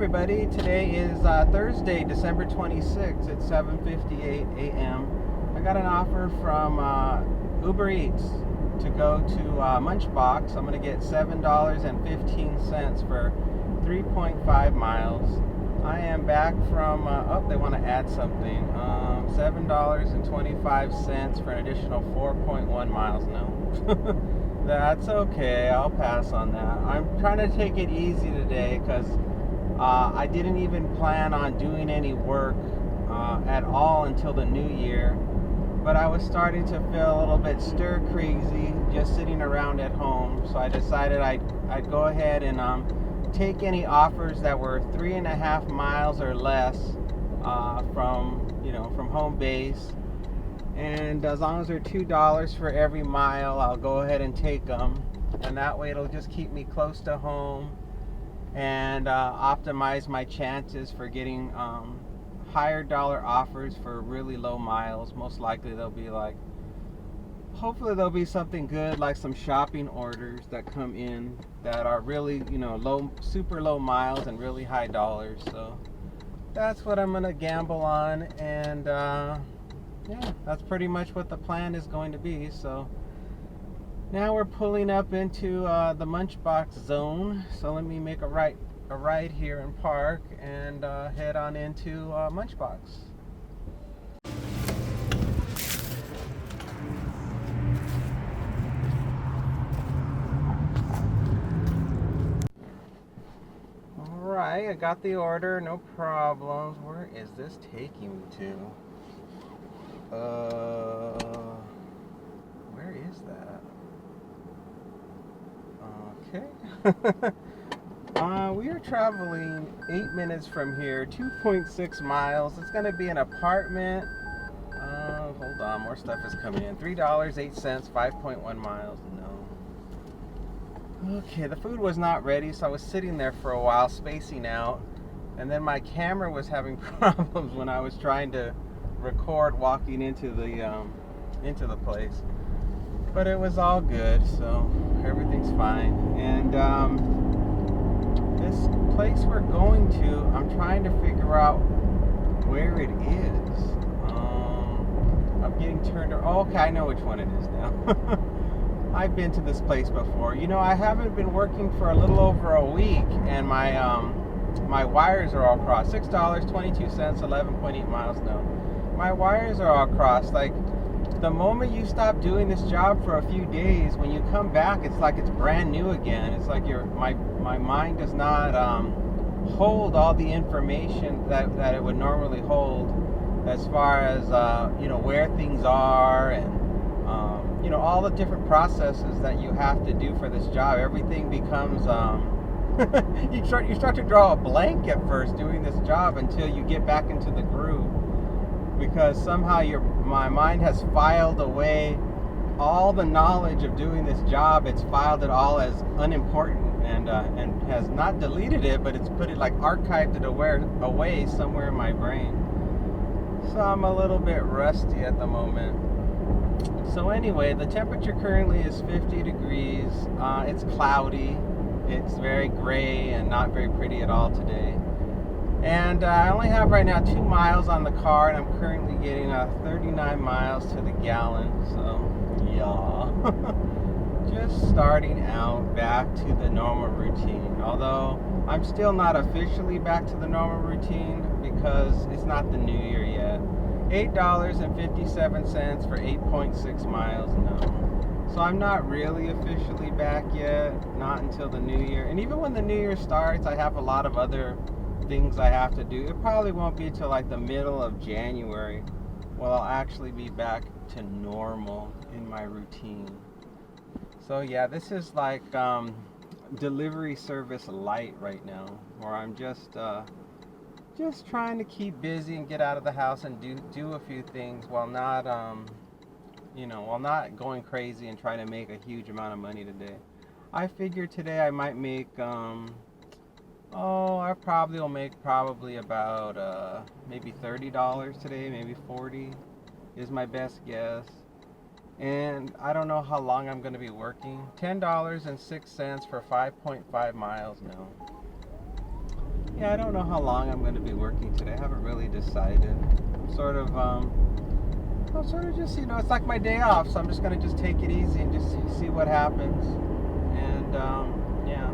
everybody. Today is Thursday, December 26th. It's 7:58 a.m. I got an offer from Uber Eats to go to Munchbox. I'm going to get $7.15 for 3.5 miles. I am back from, they want to add something. $7.25 for an additional 4.1 miles. No. That's okay. I'll pass on that. I'm trying to take it easy today because I didn't even plan on doing any work at all until the new year. But I was starting to feel a little bit stir crazy just sitting around at home. So I decided I'd go ahead and take any offers that were 3.5 miles or less from home base. And as long as they're $2 for every mile, I'll go ahead and take them. And that way it'll just keep me close to home and optimize my chances for getting higher dollar offers for really low miles. Most likely hopefully there'll be something good, like some shopping orders that come in that are really, super low miles and really high dollars. So that's what I'm gonna gamble on, and yeah, that's pretty much what the plan is going to be. So now we're pulling up into the Munchbox zone. So let me make a right here and park and head on into Munchbox. Alright, I got the order, no problems. Where is this taking me to? Where is that? Okay. We are traveling 8 minutes from here, 2.6 miles. It's going to be an apartment. Hold on, more stuff is coming in. $3.08, 5.1 miles. No. Okay, the food was not ready, so I was sitting there for a while, spacing out. And then my camera was having problems when I was trying to record walking into the place. But it was all good, so everything's fine. And this place we're going to, I'm trying to figure out where it is. I'm getting turned around. Oh, okay, I know which one it is now. I've been to this place before. I haven't been working for a little over a week, and my wires are all crossed. $6.22, 11.8 miles. No, my wires are all crossed. Like, the moment you stop doing this job for a few days, when you come back, it's like it's brand new again. It's like my mind does not hold all the information that it would normally hold, as far as where things are, and all the different processes that you have to do for this job. Everything becomes you start to draw a blank at first doing this job until you get back into the groove, because somehow my mind has filed away all the knowledge of doing this job. It's filed it all as unimportant, and has not deleted it, but it's put it, like, archived it away somewhere in my brain. So I'm a little bit rusty at the moment. So anyway, the temperature currently is 50 degrees. It's cloudy. It's very gray and not very pretty at all today. And I only have right now 2 miles on the car, and I'm currently getting 39 miles to the gallon. So, yeah. Just starting out back to the normal routine. Although I'm still not officially back to the normal routine because it's not the new year yet. $8.57 for 8.6 miles. No. So I'm not really officially back yet. Not until the new year. And even when the new year starts, I have a lot of other things I have to do. It probably won't be till like the middle of January when I'll actually be back to normal in my routine. So yeah, this is like delivery service light right now, where I'm just trying to keep busy and get out of the house and do a few things while not going crazy and trying to make a huge amount of money today. I figured today I might make I probably will make about maybe $30 today, maybe $40 is my best guess. And I don't know how long I'm going to be working. $10.06 for 5.5 miles now. Yeah, I don't know how long I'm going to be working today. I haven't really decided. I'm sort of just, it's like my day off, so I'm just going to just take it easy and just see what happens. And, yeah,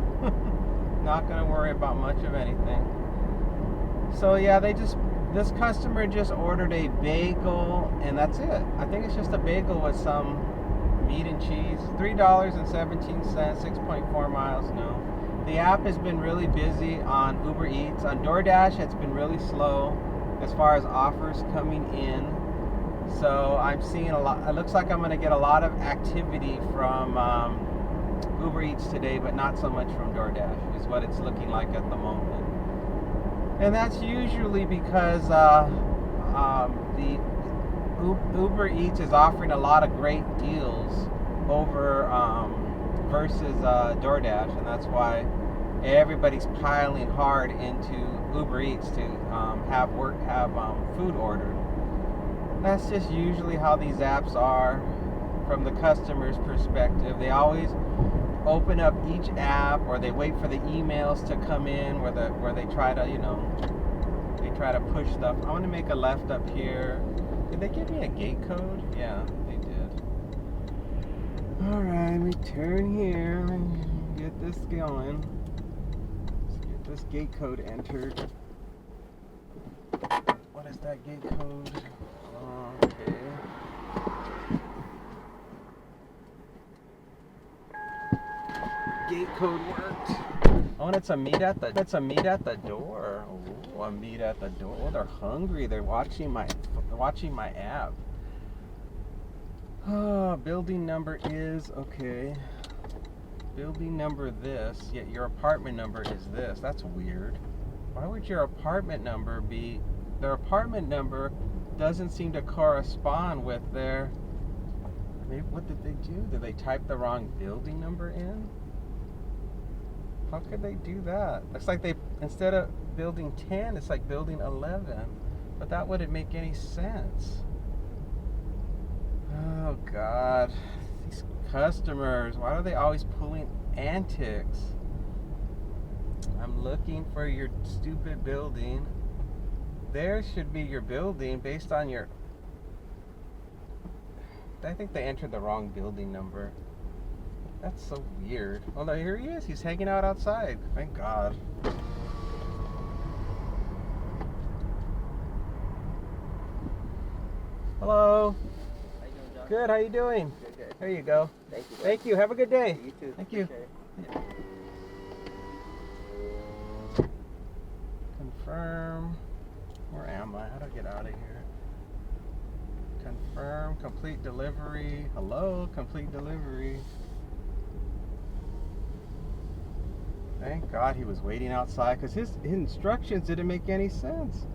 not going to worry about much of anything. So, yeah, this customer just ordered a bagel, and that's it. I think it's just a bagel with some meat and cheese. $3.17, 6.4 miles, no. The app has been really busy on Uber Eats. On DoorDash, it's been really slow as far as offers coming in. So I'm seeing a lot. It looks like I'm going to get a lot of activity from Uber Eats today, but not so much from DoorDash, is what it's looking like at the moment. And that's usually because the Uber Eats is offering a lot of great deals over versus DoorDash, and that's why everybody's piling hard into Uber Eats to have food ordered. That's just usually how these apps are from the customer's perspective. They always open up each app, or they wait for the emails to come in where they try to they try to push stuff. I want to make a left up here. Did they give me a gate code? Yeah, they did. Alright, let me turn here and get this going. Let's get this gate code entered. What is that gate code? Okay. Gate code worked. Oh, and it's a meet at the door. Oh, a meet at the door. Oh, they're hungry. They're watching my app. Oh, building number is okay. Building number this, yet your apartment number is this. That's weird. Why would your apartment number be? Their apartment number doesn't seem to correspond with their. Maybe what did they do? Did they type the wrong building number in? How could they do that? Looks like they, instead of building 10, it's like building 11. But that wouldn't make any sense. Oh, God. These customers, why are they always pulling antics? I'm looking for your stupid building. There should be your building based on your... I think they entered the wrong building number. That's so weird. Oh, no, here he is. He's hanging out outside. Thank God. Hello. How you doing, John? Good. How you doing? Good. There you go. Thank you. Thank you. Have a good day. You too. Thank you. Appreciate it. Confirm. Where am I? How do I get out of here? Confirm. Complete delivery. Hello. Complete delivery. Thank God he was waiting outside, because his instructions didn't make any sense.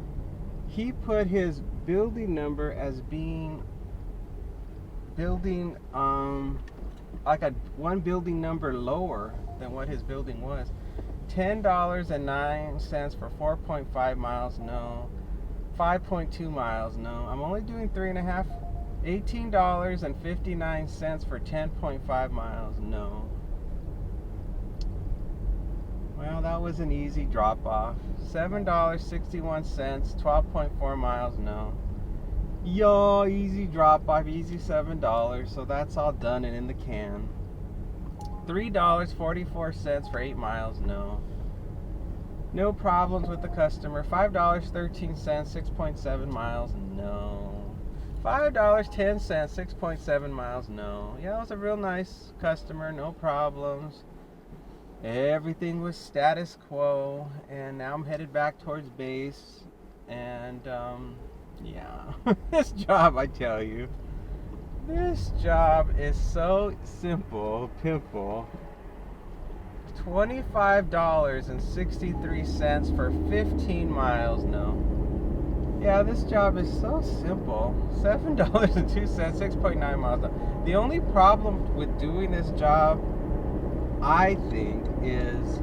He put his building number as being building like one building number lower than what his building was. $10.09 for 4.5 miles, no. 5.2 miles, no. I'm only doing 3.5. $18.59 for 10.5 miles, no. Well, that was an easy drop-off. $7.61, 12.4 miles, no. Yo, easy drop-off, easy $7. So that's all done and in the can. $3.44 for 8 miles, no. No problems with the customer. $5.13, 6.7 miles, no. $5.10, 6.7 miles, no. Yeah, it was a real nice customer, no problems. Everything was status quo, and now I'm headed back towards base. And yeah, this job, I tell you, this job is so simple, pimple. $25.63 for 15 miles, no. Yeah, this job is so simple. $7.02, 6.9 miles, no. The only problem with doing this job, I think, is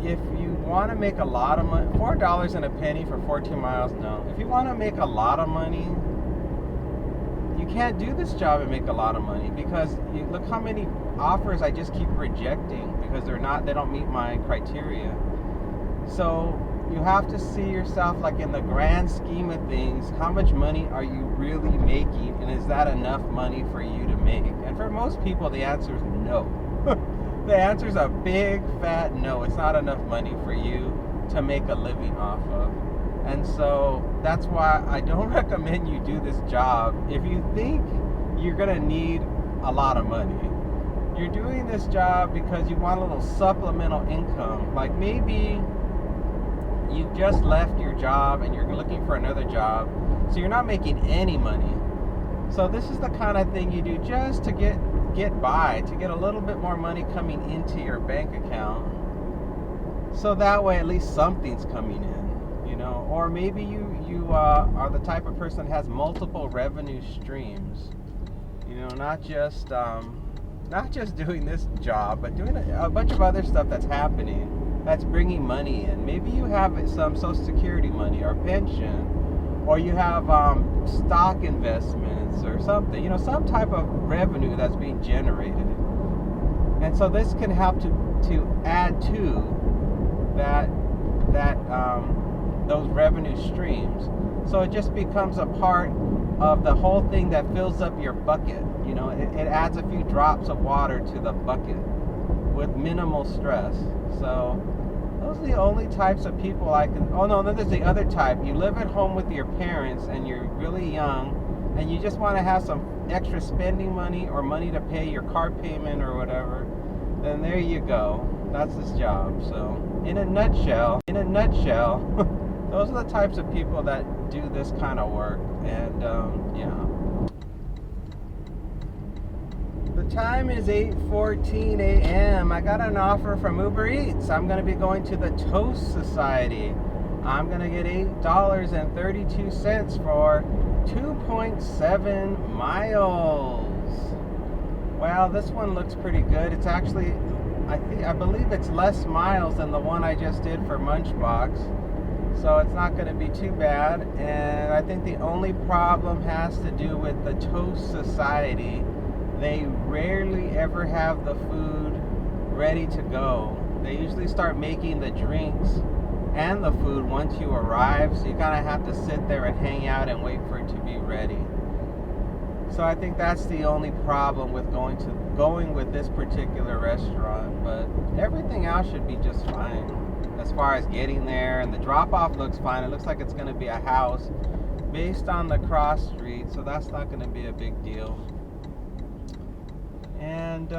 if you want to make a lot of money, $4 and a penny for 14 miles, no. If you want to make a lot of money, you can't do this job and make a lot of money, because look how many offers I just keep rejecting because they don't meet my criteria. So you have to see yourself like in the grand scheme of things, how much money are you really making, and is that enough money for you to make? And for most people, the answer is no. The answer is a big fat no. It's not enough money for you to make a living off of. And so that's why I don't recommend you do this job if you think you're going to need a lot of money. You're doing this job because you want a little supplemental income. Like maybe you just left your job and you're looking for another job, so you're not making any money. So this is the kind of thing you do just to get by, to get a little bit more money coming into your bank account. So that way at least something's coming in, you know. Or maybe you are the type of person that has multiple revenue streams. You know, not just doing this job, but doing a bunch of other stuff that's happening, that's bringing money in. Maybe you have some Social Security money or pension, or you have stock investments or something, you know, some type of revenue that's being generated. And so this can help to add to those revenue streams. So it just becomes a part of the whole thing that fills up your bucket. You know, it adds a few drops of water to the bucket with minimal stress. So those are the only types of people I can. Oh no, then there's the other type. You live at home with your parents and you're really young and you just want to have some extra spending money or money to pay your car payment or whatever. Then there you go. That's this job. So in a nutshell, those are the types of people that do this kind of work. And yeah. The time is 8:14 a.m. I got an offer from Uber Eats. I'm going to be going to the Toast Society. I'm going to get $8.32 for 2.7 miles. Well, this one looks pretty good. It's actually, I believe it's less miles than the one I just did for Munchbox. So it's not going to be too bad. And I think the only problem has to do with the Toast Society. They rarely ever have the food ready to go. They usually start making the drinks and the food once you arrive, so you kind of have to sit there and hang out and wait for it to be ready. So I think that's the only problem with going with this particular restaurant, but everything else should be just fine as far as getting there, and the drop-off looks fine. It looks like it's going to be a house based on the cross street, so that's not going to be a big deal. And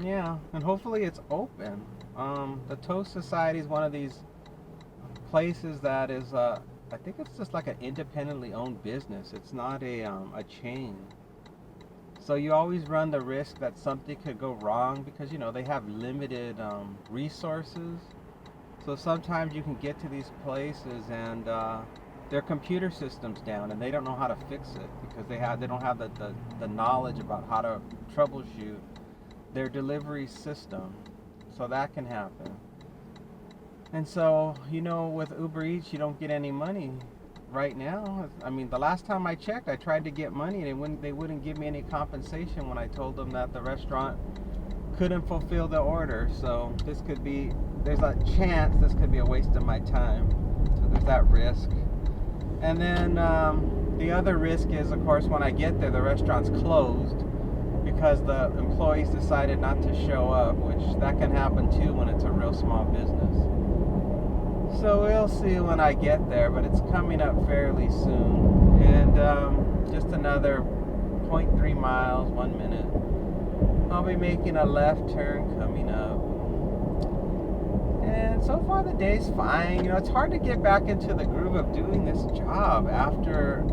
yeah, and hopefully it's open. The Toast Society is one of these places that is I think it's just like an independently owned business. It's not a chain. So you always run the risk that something could go wrong because, you know, they have limited resources. So sometimes you can get to these places and their computer system's down and they don't know how to fix it because they don't have the knowledge about how to troubleshoot their delivery system. So that can happen. And so, you know, with Uber Eats, you don't get any money right now. I mean, the last time I checked, I tried to get money and they wouldn't give me any compensation when I told them that the restaurant couldn't fulfill the order. So there's a chance this could be a waste of my time. So there's that risk. And then the other risk is, of course, when I get there, the restaurant's closed because the employees decided not to show up, which that can happen too when it's a real small business. So we'll see when I get there, but it's coming up fairly soon. And just another 0.3 miles, 1 minute. I'll be making a left turn coming up. And so far the day's fine. You know, it's hard to get back into the groove of doing this job after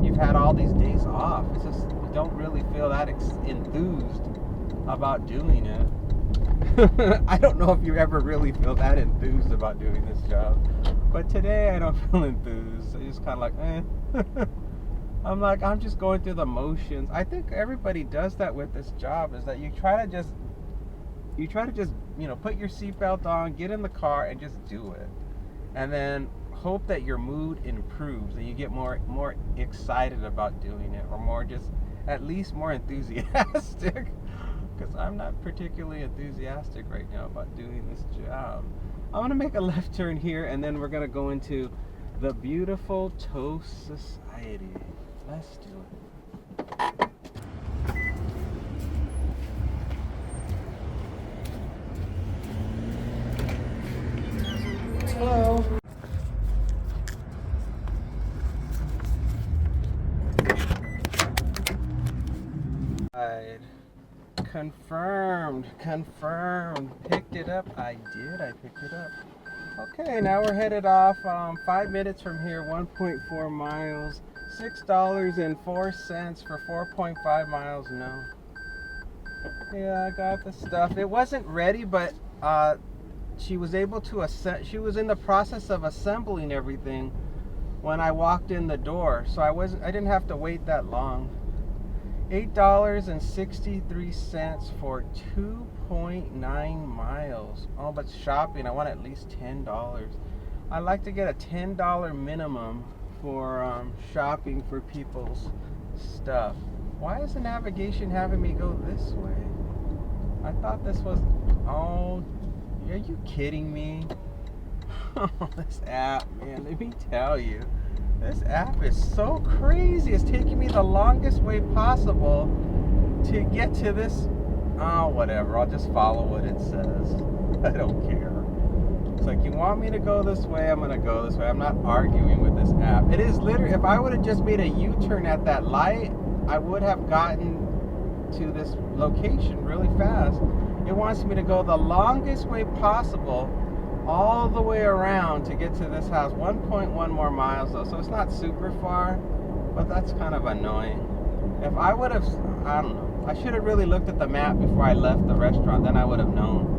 you've had all these days off. It's just, you don't really feel that enthused about doing it. I don't know if you ever really feel that enthused about doing this job, but today I don't feel enthused. I just kind of like, I'm just going through the motions. I think everybody does that with this job, is that you try to just, you know, put your seatbelt on, get in the car and just do it. And then hope that your mood improves and you get more excited about doing it, or at least more enthusiastic. Because I'm not particularly enthusiastic right now about doing this job. I'm gonna make a left turn here, and then we're gonna go into the beautiful Toast Society. Let's do it. Hello. Confirmed. Picked it up. I picked it up. Okay, now we're headed off 5 minutes from here, 1.4 miles, $6.04 for 4.5 miles. No. Yeah, I got the stuff. It wasn't ready, but she was able to she was in the process of assembling everything when I walked in the door, so I didn't have to wait that long. $8.63 for 2.9 miles. Oh, but shopping, I want at least $10. I like to get a $10 minimum for shopping for people's stuff. Why is the navigation having me go this way? I thought this was... Oh, are you kidding me? This app, man, let me tell you. This app is so crazy. It's taking me the longest way possible to get to this. Oh, whatever. I'll just follow what it says. I don't care. It's like, you want me to go this way, I'm going to go this way. I'm not arguing with this app. It is literally, if I would have just made a U-turn at that light, I would have gotten to this location really fast. It wants me to go the longest way possible all the way around to get to this house. 1.1 more miles though, so it's not super far, but that's kind of annoying. If I would have, I don't know, I should have really looked at the map before I left the restaurant, then I would have known.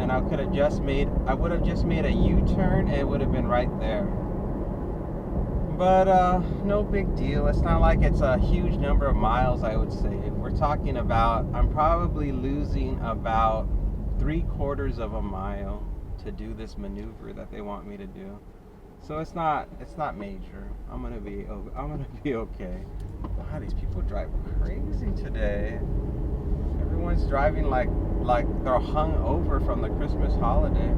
And I would have just made a U-turn and it would have been right there. But no big deal. It's not like it's a huge number of miles, I would say. We're talking about, I'm probably losing about 3/4 of a mile to do this maneuver that they want me to do. So it's not major. I'm gonna be okay. Wow, these people drive crazy today. Everyone's driving like they're hung over from the Christmas holiday.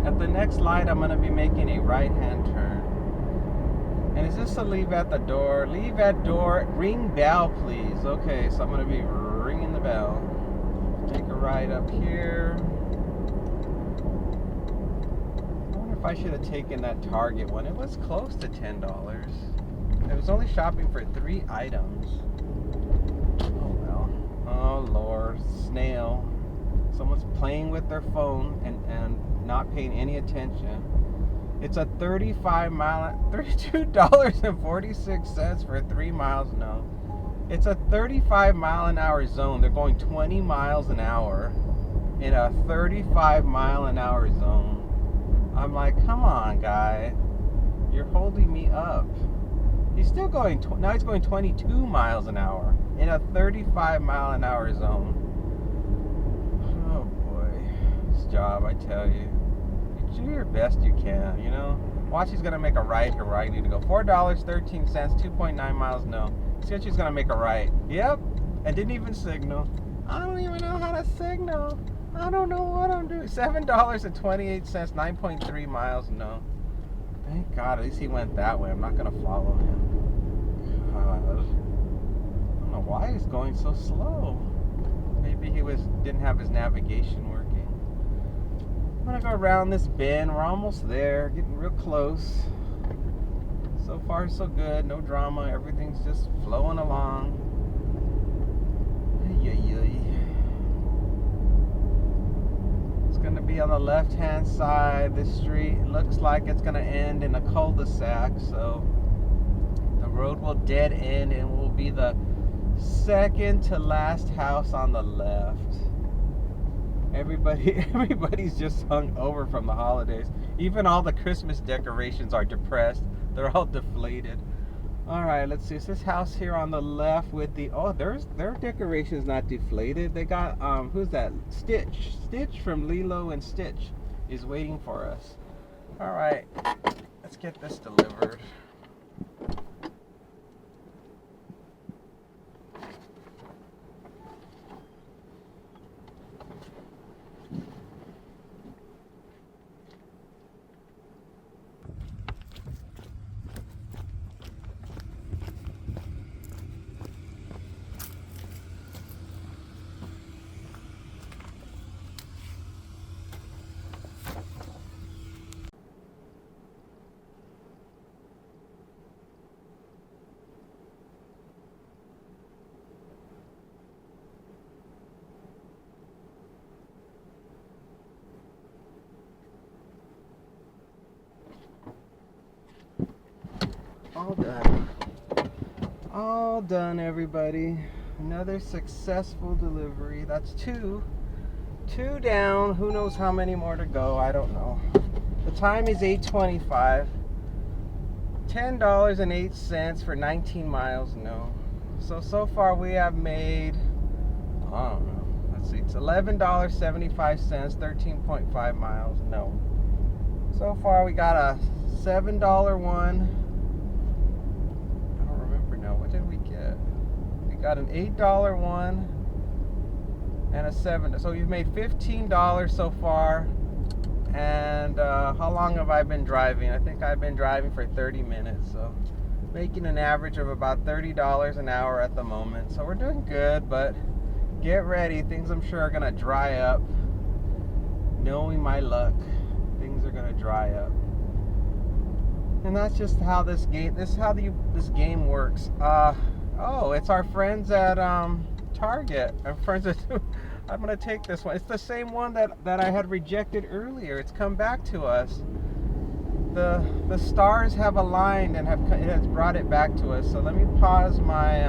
At the next light, I'm gonna be making a right-hand turn. And is this a leave at the door? Leave at door. Ring bell, please. Okay, so I'm gonna be ringing the bell. Take a right up here. I should have taken that Target one. It was close to $10. It was only shopping for 3 items. Oh well. Oh Lord, snail. Someone's playing with their phone and not paying any attention. It's a $32.46 for 3 miles. No. It's a 35-mile-an-hour zone. They're going 20 miles an hour in a 35-mile-an-hour zone. I'm like, come on, guy. You're holding me up. He's still going, now he's going 22 miles an hour in a 35-mile-an-hour zone. Oh, boy. This job, I tell you. You do your best you can, you know? Watch, he's going to make a right here where I need to go. $4.13, 2.9 miles, no. See, she's going to make a right. Yep. I didn't even signal. I don't even know how to signal. I don't know what I'm doing. $7.28, 9.3 miles. No. Thank God. At least he went that way. I'm not going to follow him. God. I don't know why he's going so slow. Maybe he didn't have his navigation working. I'm going to go around this bend. We're almost there. Getting real close. So far, so good. No drama. Everything's just flowing along. Going to be on the left-hand side. This street looks like it's going to end in a cul-de-sac, so the road will dead end and will be the second to last house on the left. Everybody's just hung over from the holidays. Even all the Christmas decorations are depressed. They're all deflated. All right, let's see. It's this house here on the left with the, their decoration's not deflated. They got, who's that? Stitch from Lilo and Stitch is waiting for us. All right, let's get this delivered. All done. All done, everybody. Another successful delivery. That's two. Two down. Who knows how many more to go? I don't know. The time is 8:25. $10.08 for 19 miles. No. So far we have made, I don't know. Let's see. It's $11.75, 13.5 miles. No. So far we got a $7 one. I don't remember now. What did we get? We got an $8 one and a $7. So you've made $15 so far. And how long have I been driving? I think I've been driving for 30 minutes. So making an average of about $30 an hour at the moment. So we're doing good, but get ready. Things I'm sure are going to dry up. Knowing my luck, things are going to dry up. And that's just how this game works. Oh, it's our friends at Target. Our friends at I'm going to take this one. It's the same one that I had rejected earlier. It's come back to us. The stars have aligned and it has brought it back to us. So let me pause my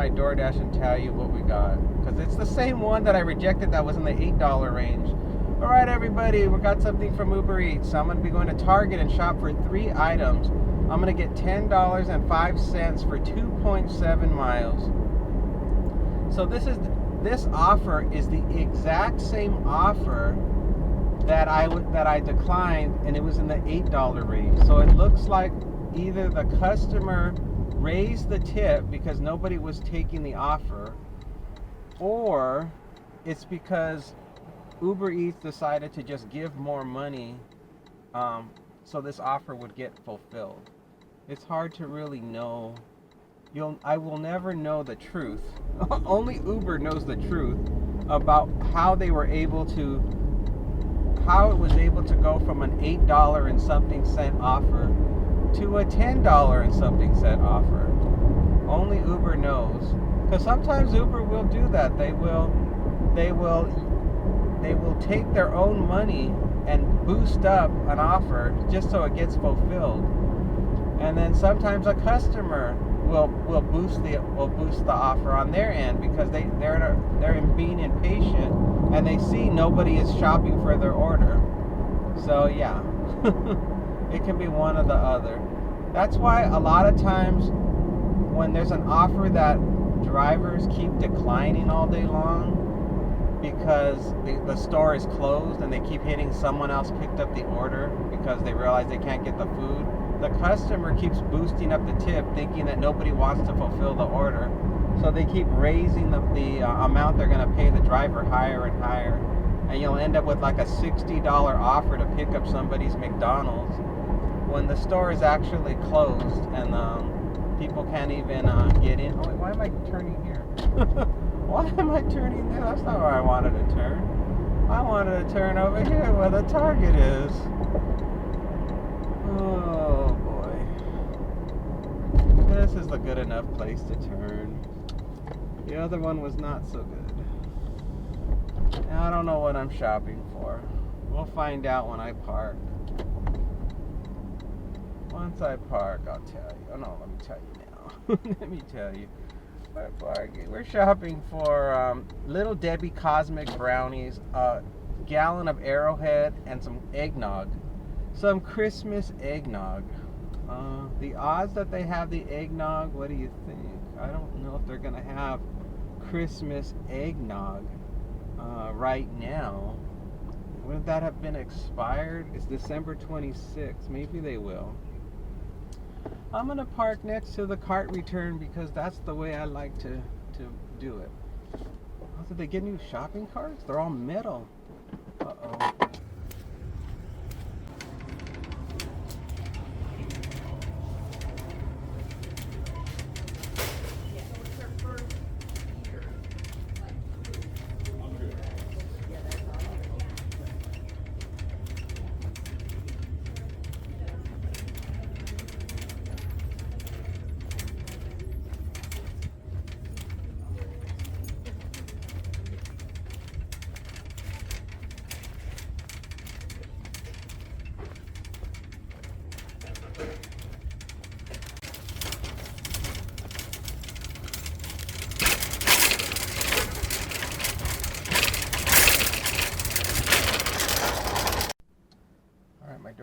DoorDash and tell you what we got, because it's the same one that I rejected that was in the $8 range. All right, everybody, we got something from Uber Eats. So I'm going to be going to Target and shop for 3 items. I'm going to get $10.05 for 2.7 miles. So this offer is the exact same offer that I declined, and it was in the $8 range. So it looks like either the customer raised the tip because nobody was taking the offer, or it's because Uber Eats decided to just give more money so this offer would get fulfilled. It's hard to really know. I will never know the truth. Only Uber knows the truth about how it was able to go from an $8 and something cent offer to a $10 and something cent offer. Only Uber knows. Because sometimes Uber will do that. They will take their own money and boost up an offer just so it gets fulfilled. And then sometimes a customer will boost the offer on their end because they're being impatient and they see nobody is shopping for their order. So yeah, it can be one or the other. That's why a lot of times when there's an offer that drivers keep declining all day long because the store is closed and they keep hitting someone else picked up the order because they realize they can't get the food, the customer keeps boosting up the tip thinking that nobody wants to fulfill the order. So they keep raising the amount they're going to pay the driver higher and higher. And you'll end up with like a $60 offer to pick up somebody's McDonald's when the store is actually closed and people can't even get in. Oh, wait, why am I turning here? Why am I turning there? That's not where I wanted to turn. I wanted to turn over here where the Target is. Oh boy. This is a good enough place to turn. The other one was not so good. I don't know what I'm shopping for. We'll find out when I park. Once I park, I'll tell you. Oh no, let me tell you now. Let me tell you. We're shopping for Little Debbie Cosmic Brownies, a gallon of Arrowhead, and some eggnog. Some Christmas eggnog. The odds that they have the eggnog, what do you think? I don't know if they're going to have Christmas eggnog right now. Wouldn't that have been expired? It's December 26th. Maybe they will. I'm going to park next to the cart return because that's the way I like to do it. Oh, did they get new shopping carts? They're all metal. Uh-oh.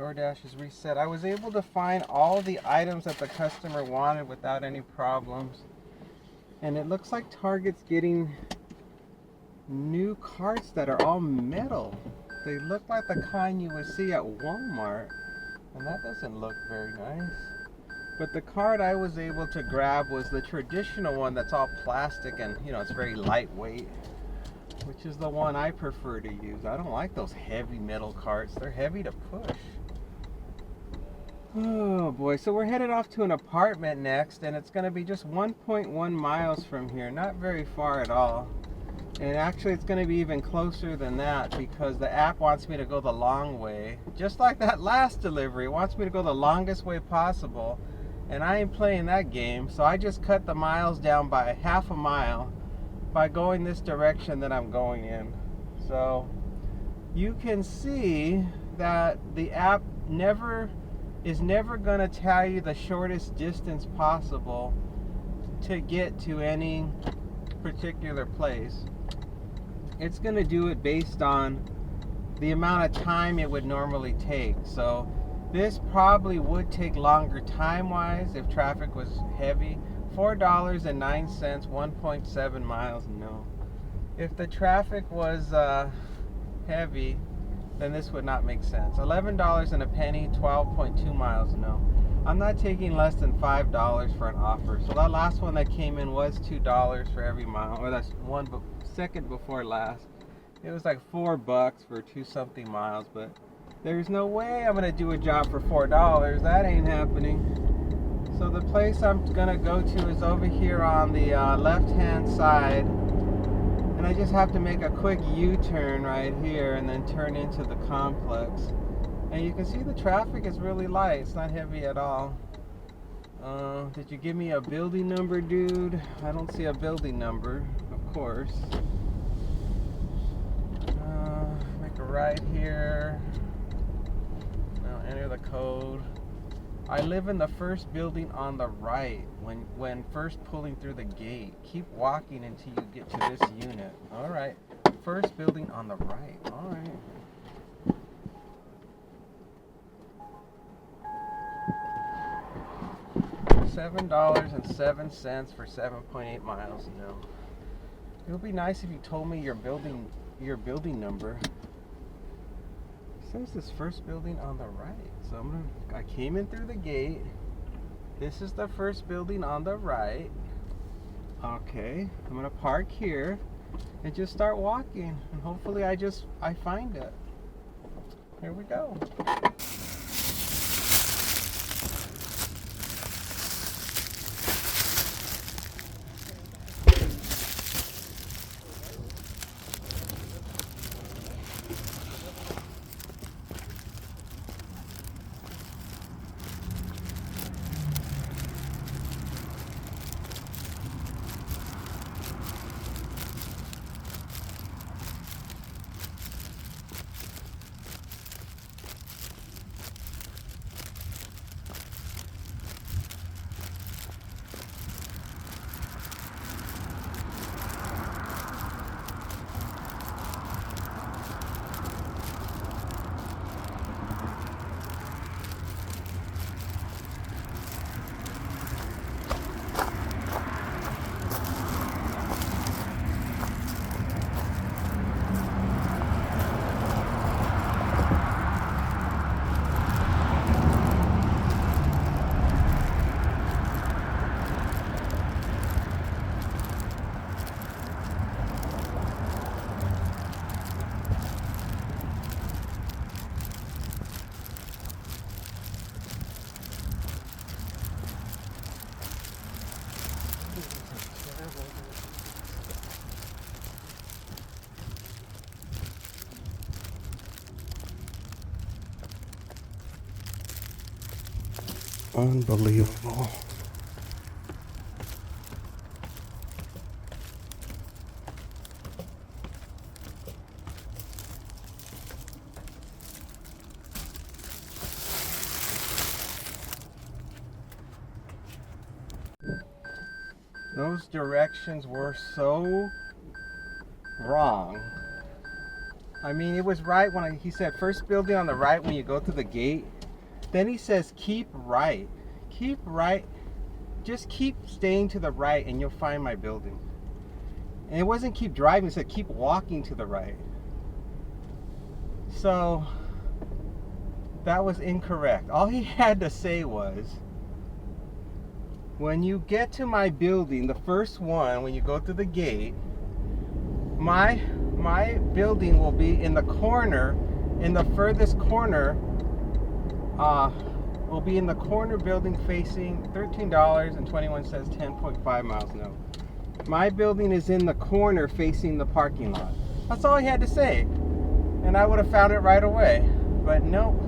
DoorDash is reset. I was able to find all the items that the customer wanted without any problems. And it looks like Target's getting new carts that are all metal. They look like the kind you would see at Walmart. And that doesn't look very nice. But the cart I was able to grab was the traditional one that's all plastic and, you know, it's very lightweight, which is the one I prefer to use. I don't like those heavy metal carts. They're heavy to push. Oh boy, so we're headed off to an apartment next, and it's going to be just 1.1 miles from here. Not very far at all. And actually it's going to be even closer than that because the app wants me to go the long way. Just like that last delivery, it wants me to go the longest way possible. And I ain't playing that game, so I just cut the miles down by half a mile by going this direction that I'm going in. So you can see that the app is never going to tell you the shortest distance possible to get to any particular place. It's going to do it based on the amount of time it would normally take. So this probably would take longer time-wise if traffic was heavy. $4.09, 1.7 miles, no. If the traffic was heavy, then this would not make sense. $11 and a penny, 12.2 miles, no. I'm not taking less than $5 for an offer. So that last one that came in was $2 for every mile, or that's second before last. It was like $4 for 2-something miles, but there's no way I'm gonna do a job for $4. That ain't happening. So the place I'm gonna go to is over here on the left-hand side, and I just have to make a quick U-turn right here and then turn into the complex. And you can see the traffic is really light. It's not heavy at all. Did you give me a building number, dude? I don't see a building number, of course. Make a right here. Now enter the code. I live in the first building on the right when first pulling through the gate. Keep walking until you get to this unit. All right. First building on the right. All right. $7.07 for 7.8 miles. No. It would be nice if you told me your building number. It says this first building on the right. So I came in through the gate. This is the first building on the right. Okay, I'm gonna park here and just start walking, and hopefully I find it. Here we go. Unbelievable. Those directions were so wrong. I mean, it was right when he said first building on the right when you go to the gate. Then he says, keep right. Keep right. Just keep staying to the right and you'll find my building. And it wasn't keep driving, it said keep walking to the right. So that was incorrect. All he had to say was, when you get to my building, the first one, when you go through the gate, my building will be in the corner, in the furthest corner, will be in the corner building facing $13.21, 10.5 miles. No. My building is in the corner facing the parking lot. That's all he had to say. And I would have found it right away. But nope.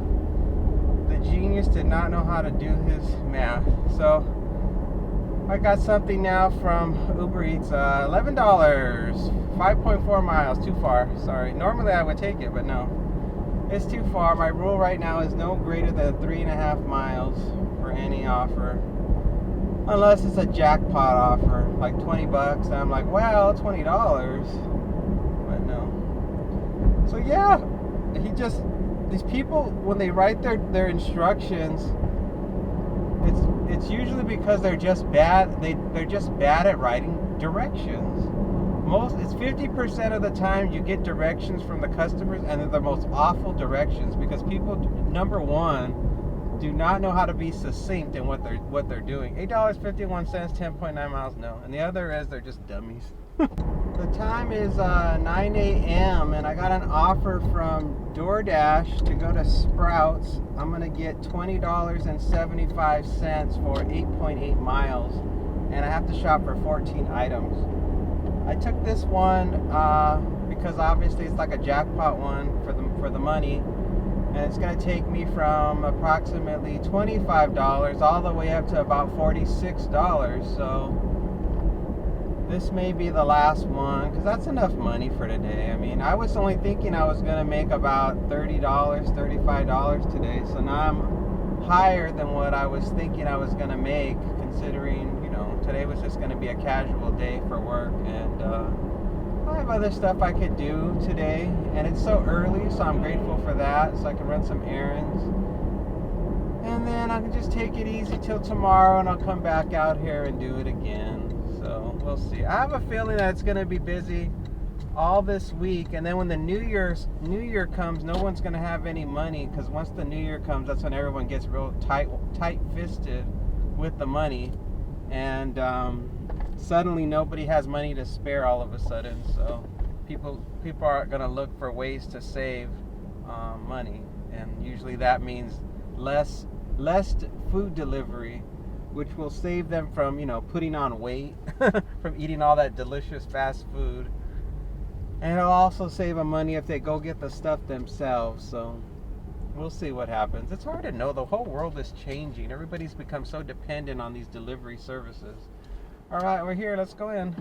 The genius did not know how to do his math. So I got something now from Uber Eats. $11. 5.4 miles. Too far. Sorry. Normally I would take it, but no. It's too far. My rule right now is no greater than 3.5 miles for any offer. Unless it's a jackpot offer, like $20. And I'm like, well, $20. But no. So yeah, these people, when they write their instructions, it's usually because they're just bad. They're just bad at writing directions. It's 50% of the time you get directions from the customers, and they're the most awful directions because people, number one, do not know how to be succinct in what they're doing. $8.51, 10.9 miles, no. And the other is they're just dummies. The time is 9 a.m. and I got an offer from DoorDash to go to Sprouts. I'm gonna get $20.75 for 8.8 miles, and I have to shop for 14 items. I took this one because obviously it's like a jackpot one for the money. And it's going to take me from approximately $25 all the way up to about $46. So this may be the last one because that's enough money for today. I mean, I was only thinking I was going to make about $30, $35 today. So now I'm higher than what I was thinking I was going to make, considering, today was just going to be a casual day for work. And I have other stuff I could do today, and it's so early, so I'm grateful for that, so I can run some errands. And then I can just take it easy till tomorrow, and I'll come back out here and do it again. So we'll see. I have a feeling that it's going to be busy all this week, and then when the New Year comes, no one's going to have any money, because once the New Year comes, that's when everyone gets real tight-fisted with the money, and suddenly nobody has money to spare all of a sudden. So people are going to look for ways to save money, and usually that means less food delivery, which will save them from putting on weight from eating all that delicious fast food, and it'll also save them money if they go get the stuff themselves. So we'll see what happens. It's hard to know. The whole world is changing. Everybody's become so dependent on these delivery services. All right, we're here. Let's go in.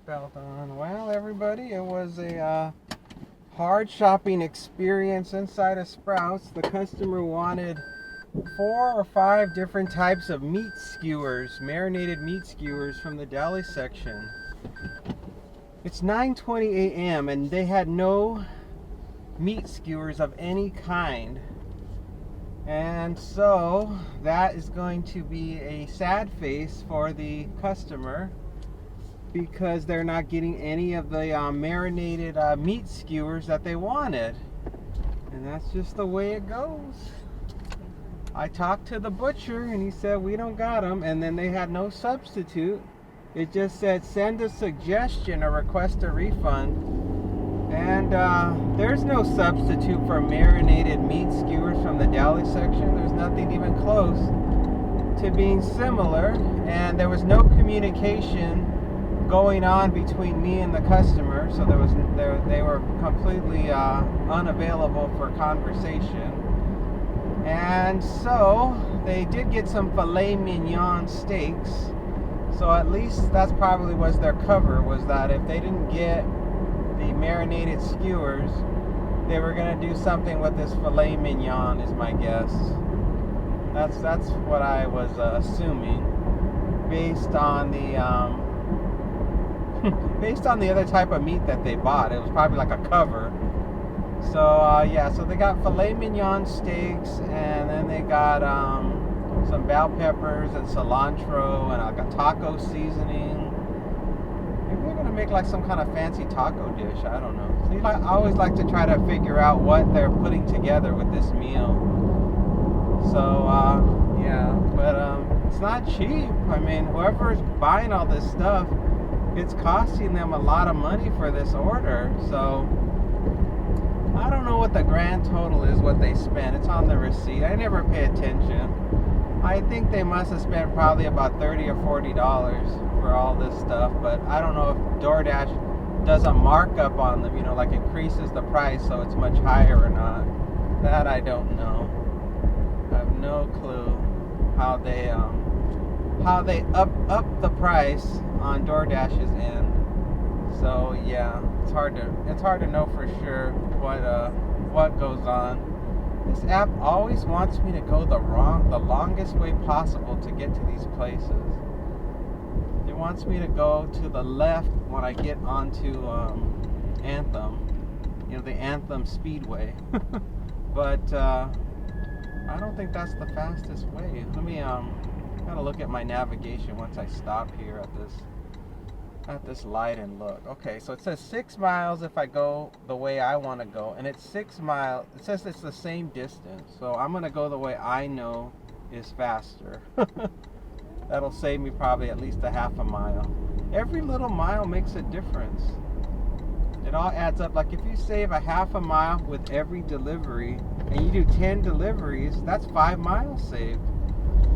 Seatbelt on. Well, everybody, it was a hard shopping experience inside of Sprouts. The customer wanted 4 or 5 different types of meat skewers, marinated meat skewers from the deli section. It's 9:20 a.m. and they had no meat skewers of any kind. And so that is going to be a sad face for the customer, because they're not getting any of the marinated meat skewers that they wanted. And that's just the way it goes. I talked to the butcher and he said we don't got them, and then they had no substitute. It just said send a suggestion or request a refund, and there's no substitute for marinated meat skewers from the deli section. There's nothing even close to being similar, and there was no communication going on between me and the customer, so they were completely unavailable for conversation. And so they did get some filet mignon steaks. So at least that's probably was their cover, was that if they didn't get the marinated skewers, they were gonna do something with this filet mignon, is my guess. That's what I was assuming, based on the based on the other type of meat that they bought. It was probably like a cover. So yeah, so they got filet mignon steaks, and then they got some bell peppers and cilantro and like a taco seasoning. Maybe they're gonna make like some kind of fancy taco dish. I don't know. See, I always like to try to figure out what they're putting together with this meal. So yeah, but it's not cheap. I mean, whoever's buying all this stuff, it's costing them a lot of money for this order. So I don't know what the grand total is, what they spent. It's on the receipt. I never pay attention. I think they must have spent probably about $30 or $40 for all this stuff, but I don't know if DoorDash does a markup on them, like increases the price so it's much higher or not. That I don't know. I have no clue how they up the price on DoorDash's end. So yeah, it's hard to know for sure what goes on. This app always wants me to go the longest way possible to get to these places. It wants me to go to the left when I get onto Anthem, the Anthem Speedway. But I don't think that's the fastest way. Let me gotta look at my navigation once I stop here at this light and look. Okay, so it says 6 miles if I go the way I want to go, and it's 6 miles. It says it's the same distance, so I'm gonna go the way I know is faster. That'll save me probably at least a half a mile. Every little mile makes a difference. It all adds up. Like if you save a half a mile with every delivery, and you do 10 deliveries, that's 5 miles saved.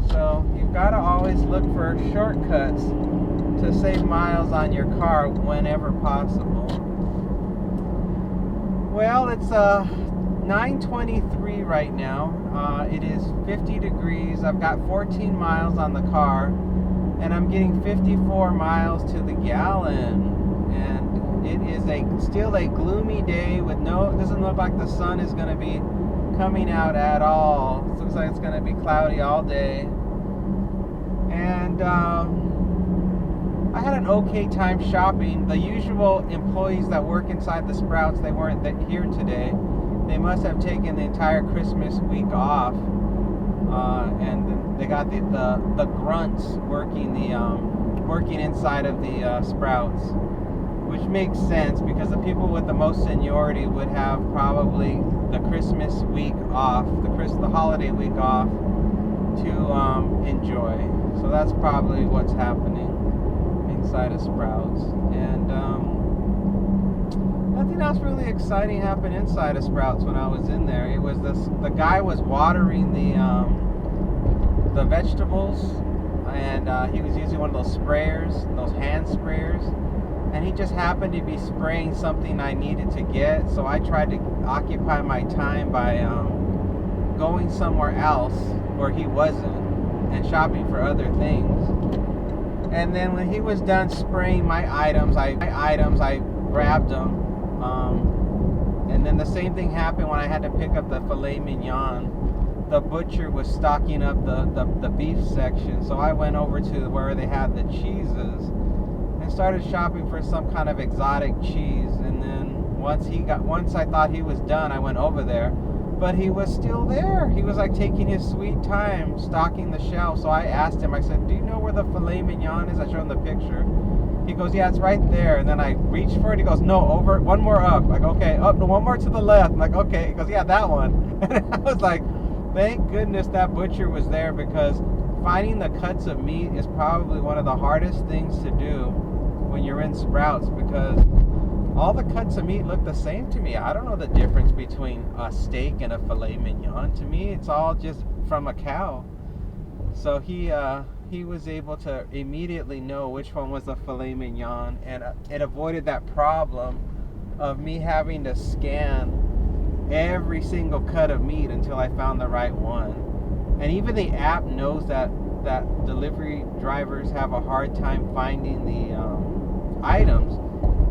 So you've got to always look for shortcuts to save miles on your car whenever possible. Well, it's 9:23 right now. It is 50 degrees. I've got 14 miles on the car, and I'm getting 54 miles to the gallon. And it is still a gloomy day with it doesn't look like the sun is going to be coming out at all. It looks like it's going to be cloudy all day. And I had an okay time shopping. The usual employees that work inside the Sprouts, they weren't here today. They must have taken the entire Christmas week off, and they got the grunts working inside of the Sprouts, which makes sense because the people with the most seniority would have probably the Christmas week off, the holiday week off to enjoy. So that's probably what's happening inside of Sprouts. And nothing else really exciting happened inside of Sprouts when I was in there. It was the guy was watering the vegetables, and he was using one of those sprayers, those hand sprayers, and he just happened to be spraying something I needed to get. So I tried to occupy my time by going somewhere else where he wasn't and shopping for other things. And then when he was done spraying my items, I grabbed them. And then the same thing happened when I had to pick up the filet mignon. The butcher was stocking up the beef section, so I went over to where they had the cheeses and started shopping for some kind of exotic cheese. And then once I thought he was done, I went over there, but he was still there. He was like taking his sweet time stocking the shelf. So I asked him, I said, "Do you know where the filet mignon is?" I showed him the picture. He goes, "Yeah, it's right there." And then I reached for it. He goes, "No, over, one more up." Like, okay, up, no, one more to the left. I'm like, okay. He goes, "Yeah, that one." And I was like, thank goodness that butcher was there, because finding the cuts of meat is probably one of the hardest things to do when you're in Sprouts, because all the cuts of meat look the same to me. I don't know the difference between a steak and a filet mignon. To me, it's all just from a cow. So he he was able to immediately know which one was the filet mignon, and it avoided that problem of me having to scan every single cut of meat until I found the right one. And even the app knows that delivery drivers have a hard time finding the items.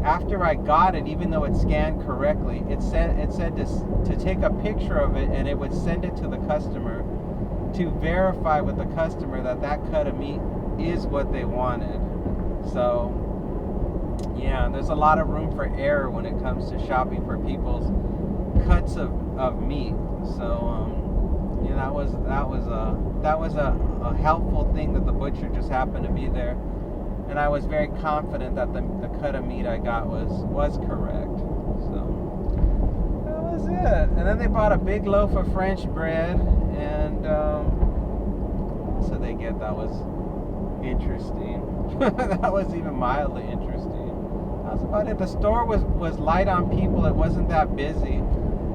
After I got it, even though it scanned correctly, it said to take a picture of it, and it would send it to the customer to verify with the customer that cut of meat is what they wanted. So yeah, there's a lot of room for error when it comes to shopping for people's cuts of meat. So yeah, that was a helpful thing that the butcher just happened to be there, and I was very confident that the cut of meat I got was correct. So that was it. And then they bought a big loaf of French bread, and so they get that was interesting. That was even mildly interesting. That's about it. The store was light on people. It wasn't that busy.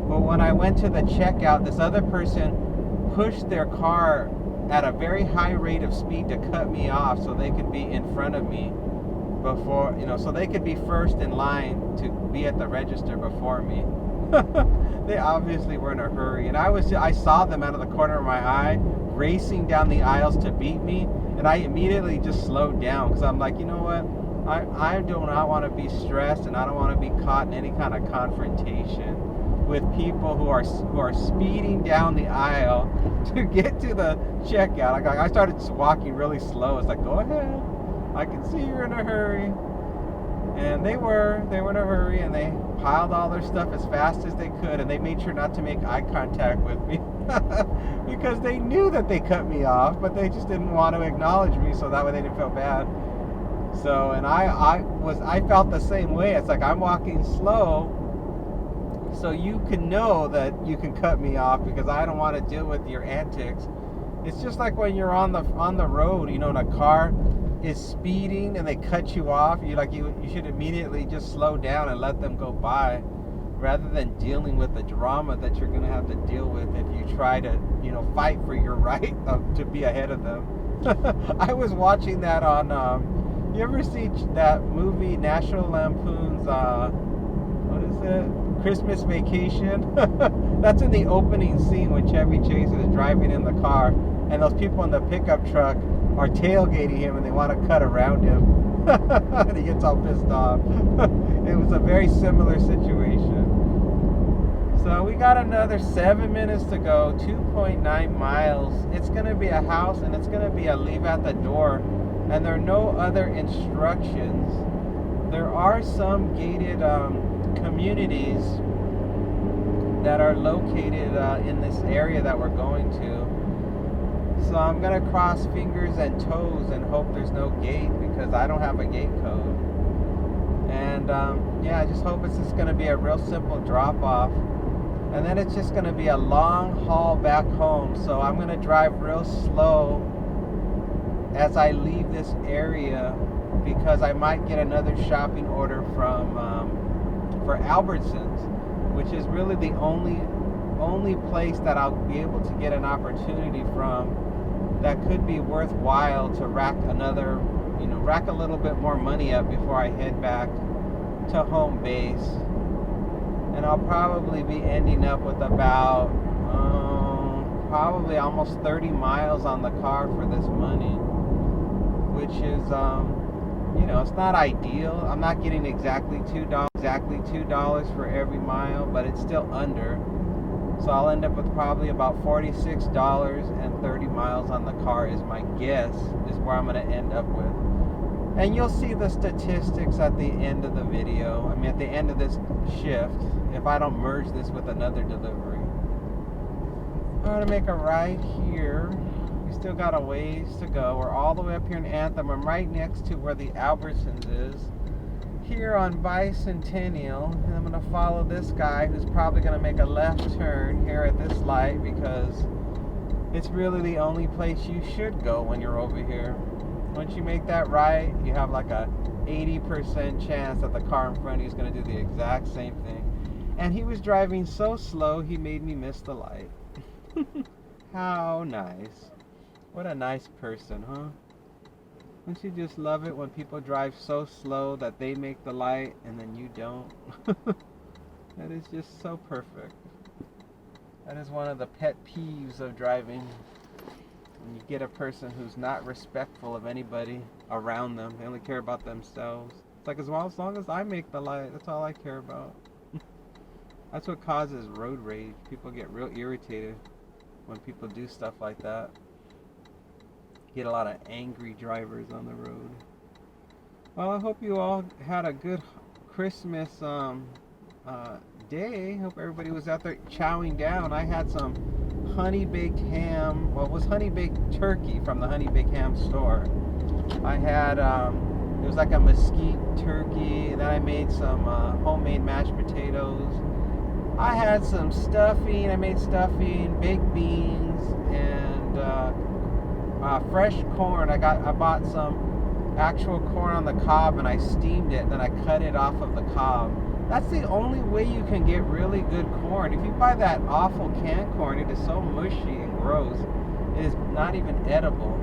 But when I went to the checkout, this other person pushed their car at a very high rate of speed to cut me off so they could be in front of me before, so they could be first in line to be at the register before me. They obviously were in a hurry, and I saw them out of the corner of my eye racing down the aisles to beat me, and I immediately just slowed down because I'm like, you know what? I do not want to be stressed, and I don't want to be caught in any kind of confrontation with people who are speeding down the aisle to get to the checkout. I started walking really slow. It's like, go ahead. I can see you're in a hurry. And they were in a hurry, and they piled all their stuff as fast as they could, and they made sure not to make eye contact with me because they knew that they cut me off, but they just didn't want to acknowledge me, so that way they didn't feel bad. So, and I felt the same way. It's like I'm walking slow, so you can know that you can cut me off because I don't want to deal with your antics. It's just like when you're on the road, and a car is speeding and they cut you off. You should immediately just slow down and let them go by, rather than dealing with the drama that you're going to have to deal with if you try to fight for your right to be ahead of them. I was watching that on you ever see that movie National Lampoon's what is it, Christmas Vacation? That's in the opening scene when Chevy Chase is driving in the car, and those people in the pickup truck are tailgating him, and they want to cut around him. And he gets all pissed off. It was a very similar situation. So we got another 7 minutes to go, 2.9 miles. It's going to be a house, and it's going to be a leave at the door, and there are no other instructions. There are some gated communities that are located in this area that we're going to. So I'm going to cross fingers and toes and hope there's no gate, because I don't have a gate code. And yeah, I just hope it's just going to be a real simple drop off. And then it's just going to be a long haul back home. So I'm going to drive real slow as I leave this area, because I might get another shopping order for Albertsons, which is really the only place that I'll be able to get an opportunity from that could be worthwhile to rack a little bit more money up before I head back to home base. And I'll probably be ending up with about probably almost 30 miles on the car for this money, which is it's not ideal. I'm not getting exactly $2 for every mile, but it's still under. So I'll end up with probably about $46 and 30 miles on the car is my guess, is where I'm going to end up with. And you'll see the statistics at the end of the video. I mean, at the end of this shift, if I don't merge this with another delivery. I'm going to make a right here. We still got a ways to go. We're all the way up here in Anthem. I'm right next to where the Albertsons is, here on Bicentennial. And I'm going to follow this guy who's probably going to make a left turn here at this light, because it's really the only place you should go when you're over here. Once you make that right, you have like a 80% chance that the car in front of you is going to do the exact same thing. And he was driving so slow, he made me miss the light. How nice. What a nice person, huh? Don't you just love it when people drive so slow that they make the light and then you don't? That is just so perfect. That is one of the pet peeves of driving. When you get a person who's not respectful of anybody around them, they only care about themselves. It's like, as long as I make the light, that's all I care about. That's what causes road rage. People get real irritated when people do stuff like that. Get a lot of angry drivers on the road. Well, I hope you all had a good Christmas day. Hope everybody was out there chowing down. I had some honey baked ham. Well, it was honey baked turkey from the honey baked ham store. I had it was like a mesquite turkey, and then I made some homemade mashed potatoes. I had some stuffing. I made stuffing, baked beans, and fresh corn. I bought some actual corn on the cob, and I steamed it, and then I cut it off of the cob. That's the only way you can get really good corn. If you buy that awful canned corn, it is so mushy and gross. It is not even edible.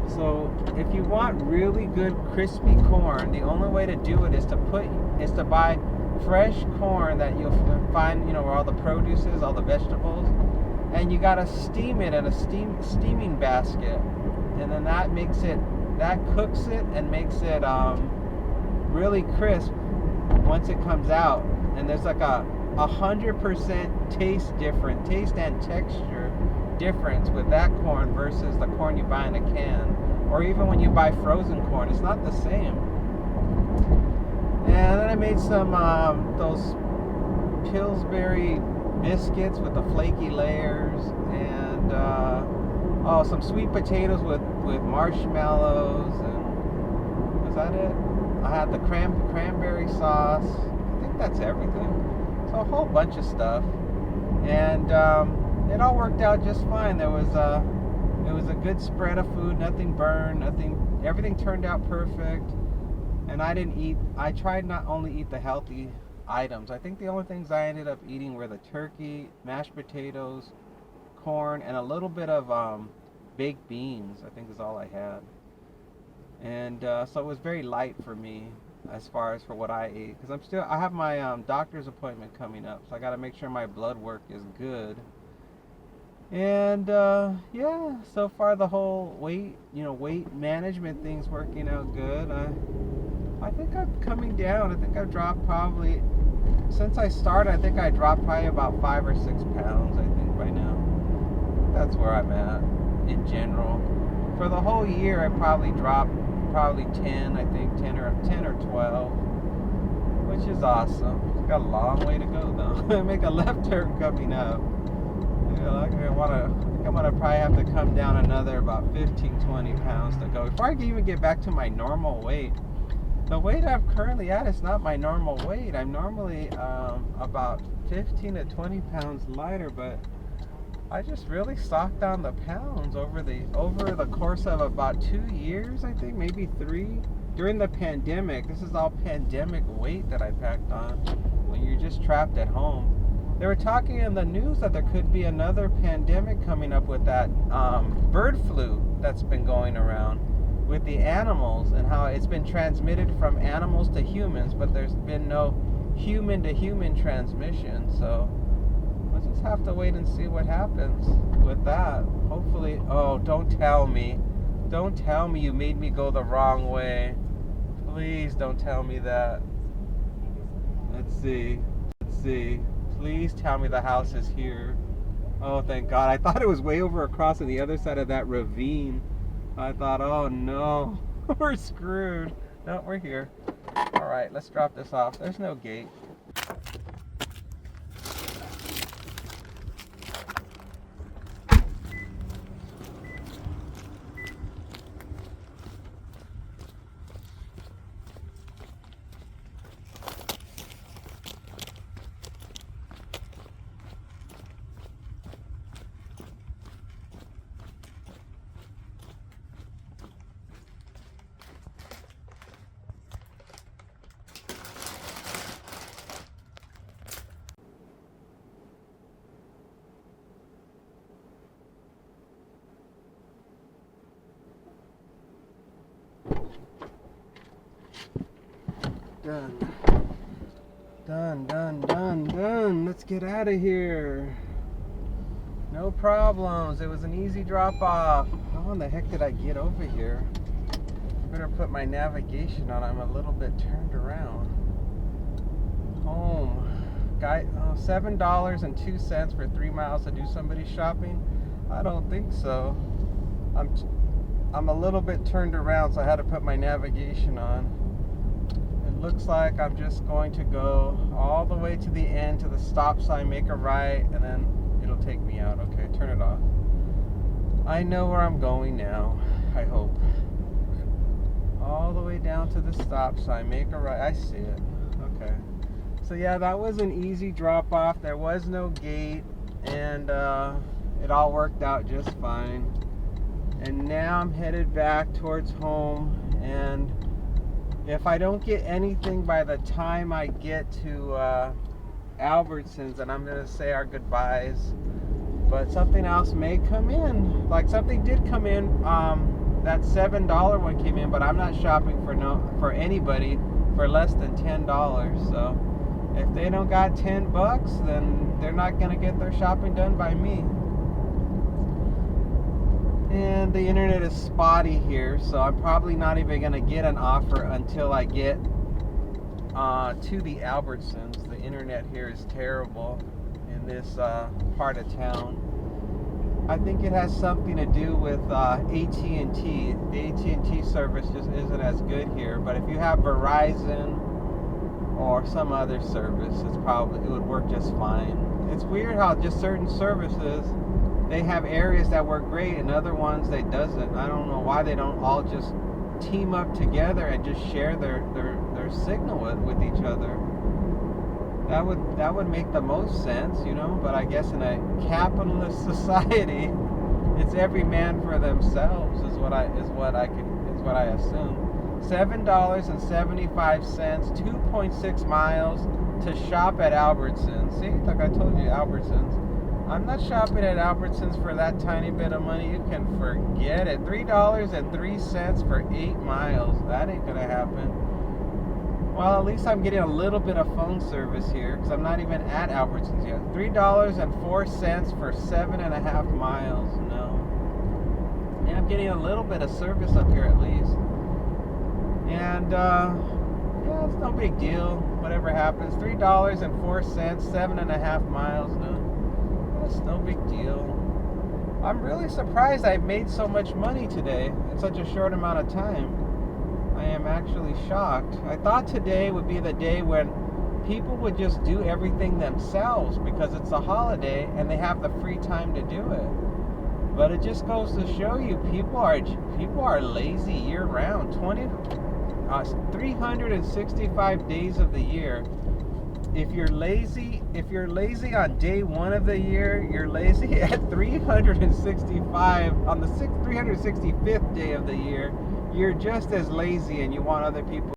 So if you want really good crispy corn, the only way to do it is to buy fresh corn that you'll find, where all the produce is, all the vegetables, and you gotta steam it in a steaming basket, and then that cooks it and makes it really crisp once it comes out. And there's like a 100% taste and texture difference with that corn versus the corn you buy in a can, or even when you buy frozen corn, it's not the same. And then I made some those Pillsbury biscuits with the flaky layers, and some sweet potatoes with marshmallows, and was that it? I had the cranberry sauce. I think that's everything. So a whole bunch of stuff, and it all worked out just fine. It was a good spread of food. Nothing burned. Everything turned out perfect. And I tried not only eat the healthy items. I think the only things I ended up eating were the turkey, mashed potatoes, corn, and a little bit of baked beans. I think is all I had. And so it was very light for me as far as for what I ate, because I have my doctor's appointment coming up, so I got to make sure my blood work is good. And yeah, so far the whole weight management thing's working out good. I think I'm coming down. I think I've dropped probably, since I started, I think I dropped probably about 5 or 6 pounds, I think, by now. That's where I'm at in general. For the whole year, I probably dropped 10, I think 10 or 12, which is awesome. It's got a long way to go though. I make a left turn coming up. I think I'm gonna probably have to come down another about 15-20 pounds to go before I can even get back to my normal weight. The weight I'm currently at is not my normal weight. I'm normally about 15 to 20 pounds lighter, but I just really stocked on the pounds over the course of about 2 years, I think, maybe 3. During the pandemic, this is all pandemic weight that I packed on when you're just trapped at home. They were talking in the news that there could be another pandemic coming up with that bird flu that's been going around with the animals, and how it's been transmitted from animals to humans, but there's been no human to human transmission. So we'll just have to wait and see what happens with that. Hopefully, don't tell me you made me go the wrong way. Please don't tell me that. Let's see. Please tell me the house is here. Oh, thank God. I thought it was way over across on the other side of that ravine. I thought, oh no, we're screwed. No, we're here. All right, let's drop this off. There's no gate. done. Done. Let's get out of here. No problems. It was an easy drop off. How in the heck did I get over here? Better put my navigation on. I'm a little bit turned around. Home. Guy, $7.02 for 3 miles to do somebody's shopping? I don't think so. I'm a little bit turned around, so I had to put my navigation on. It looks like I'm just going to go all the way to the end to the stop sign, make a right, and then it'll take me out. Okay, turn it off. I know where I'm going now, I hope. All the way down to the stop sign, make a right. I see it. Okay. So yeah, that was an easy drop off. There was no gate, and it all worked out just fine. And now I'm headed back towards home, and if I don't get anything by the time I get to Albertsons, then I'm going to say our goodbyes. But something else may come in. Like something did come in. That $7 one came in, but I'm not shopping for anybody for less than $10. So if they don't got $10, then they're not going to get their shopping done by me. And the internet is spotty here, so I'm probably not even going to get an offer until I get to the Albertsons. The internet here is terrible in this part of town. I think it has something to do with AT&T. The AT&T service just isn't as good here, but if you have Verizon or some other service, it would work just fine. It's weird how just certain services, they have areas that work great and other ones they doesn't. I don't know why they don't all just team up together and just share their signal with each other. That would make the most sense, you know, but I guess in a capitalist society, it's every man for themselves is what I assume. $7.75, 2.6 miles to shop at Albertsons. See, like I told you, Albertsons. I'm not shopping at Albertsons for that tiny bit of money. You can forget it. $3.03 for 8 miles. That ain't gonna happen. Well, at least I'm getting a little bit of phone service here because I'm not even at Albertsons yet. $3.04 for 7.5 miles. No. Yeah, I'm getting a little bit of service up here at least. And yeah, it's no big deal. Whatever happens. $3.04, 7.5 miles. No, it's no big deal. I'm really surprised I made so much money today in such a short amount of time. I am actually shocked. I thought today would be the day when people would just do everything themselves because it's a holiday and they have the free time to do it. But it just goes to show you people are lazy year round. 365 days of the year. If you're lazy on day 1 of the year, you're lazy at 365 on the 365th day of the year. You're just as lazy, and you want other people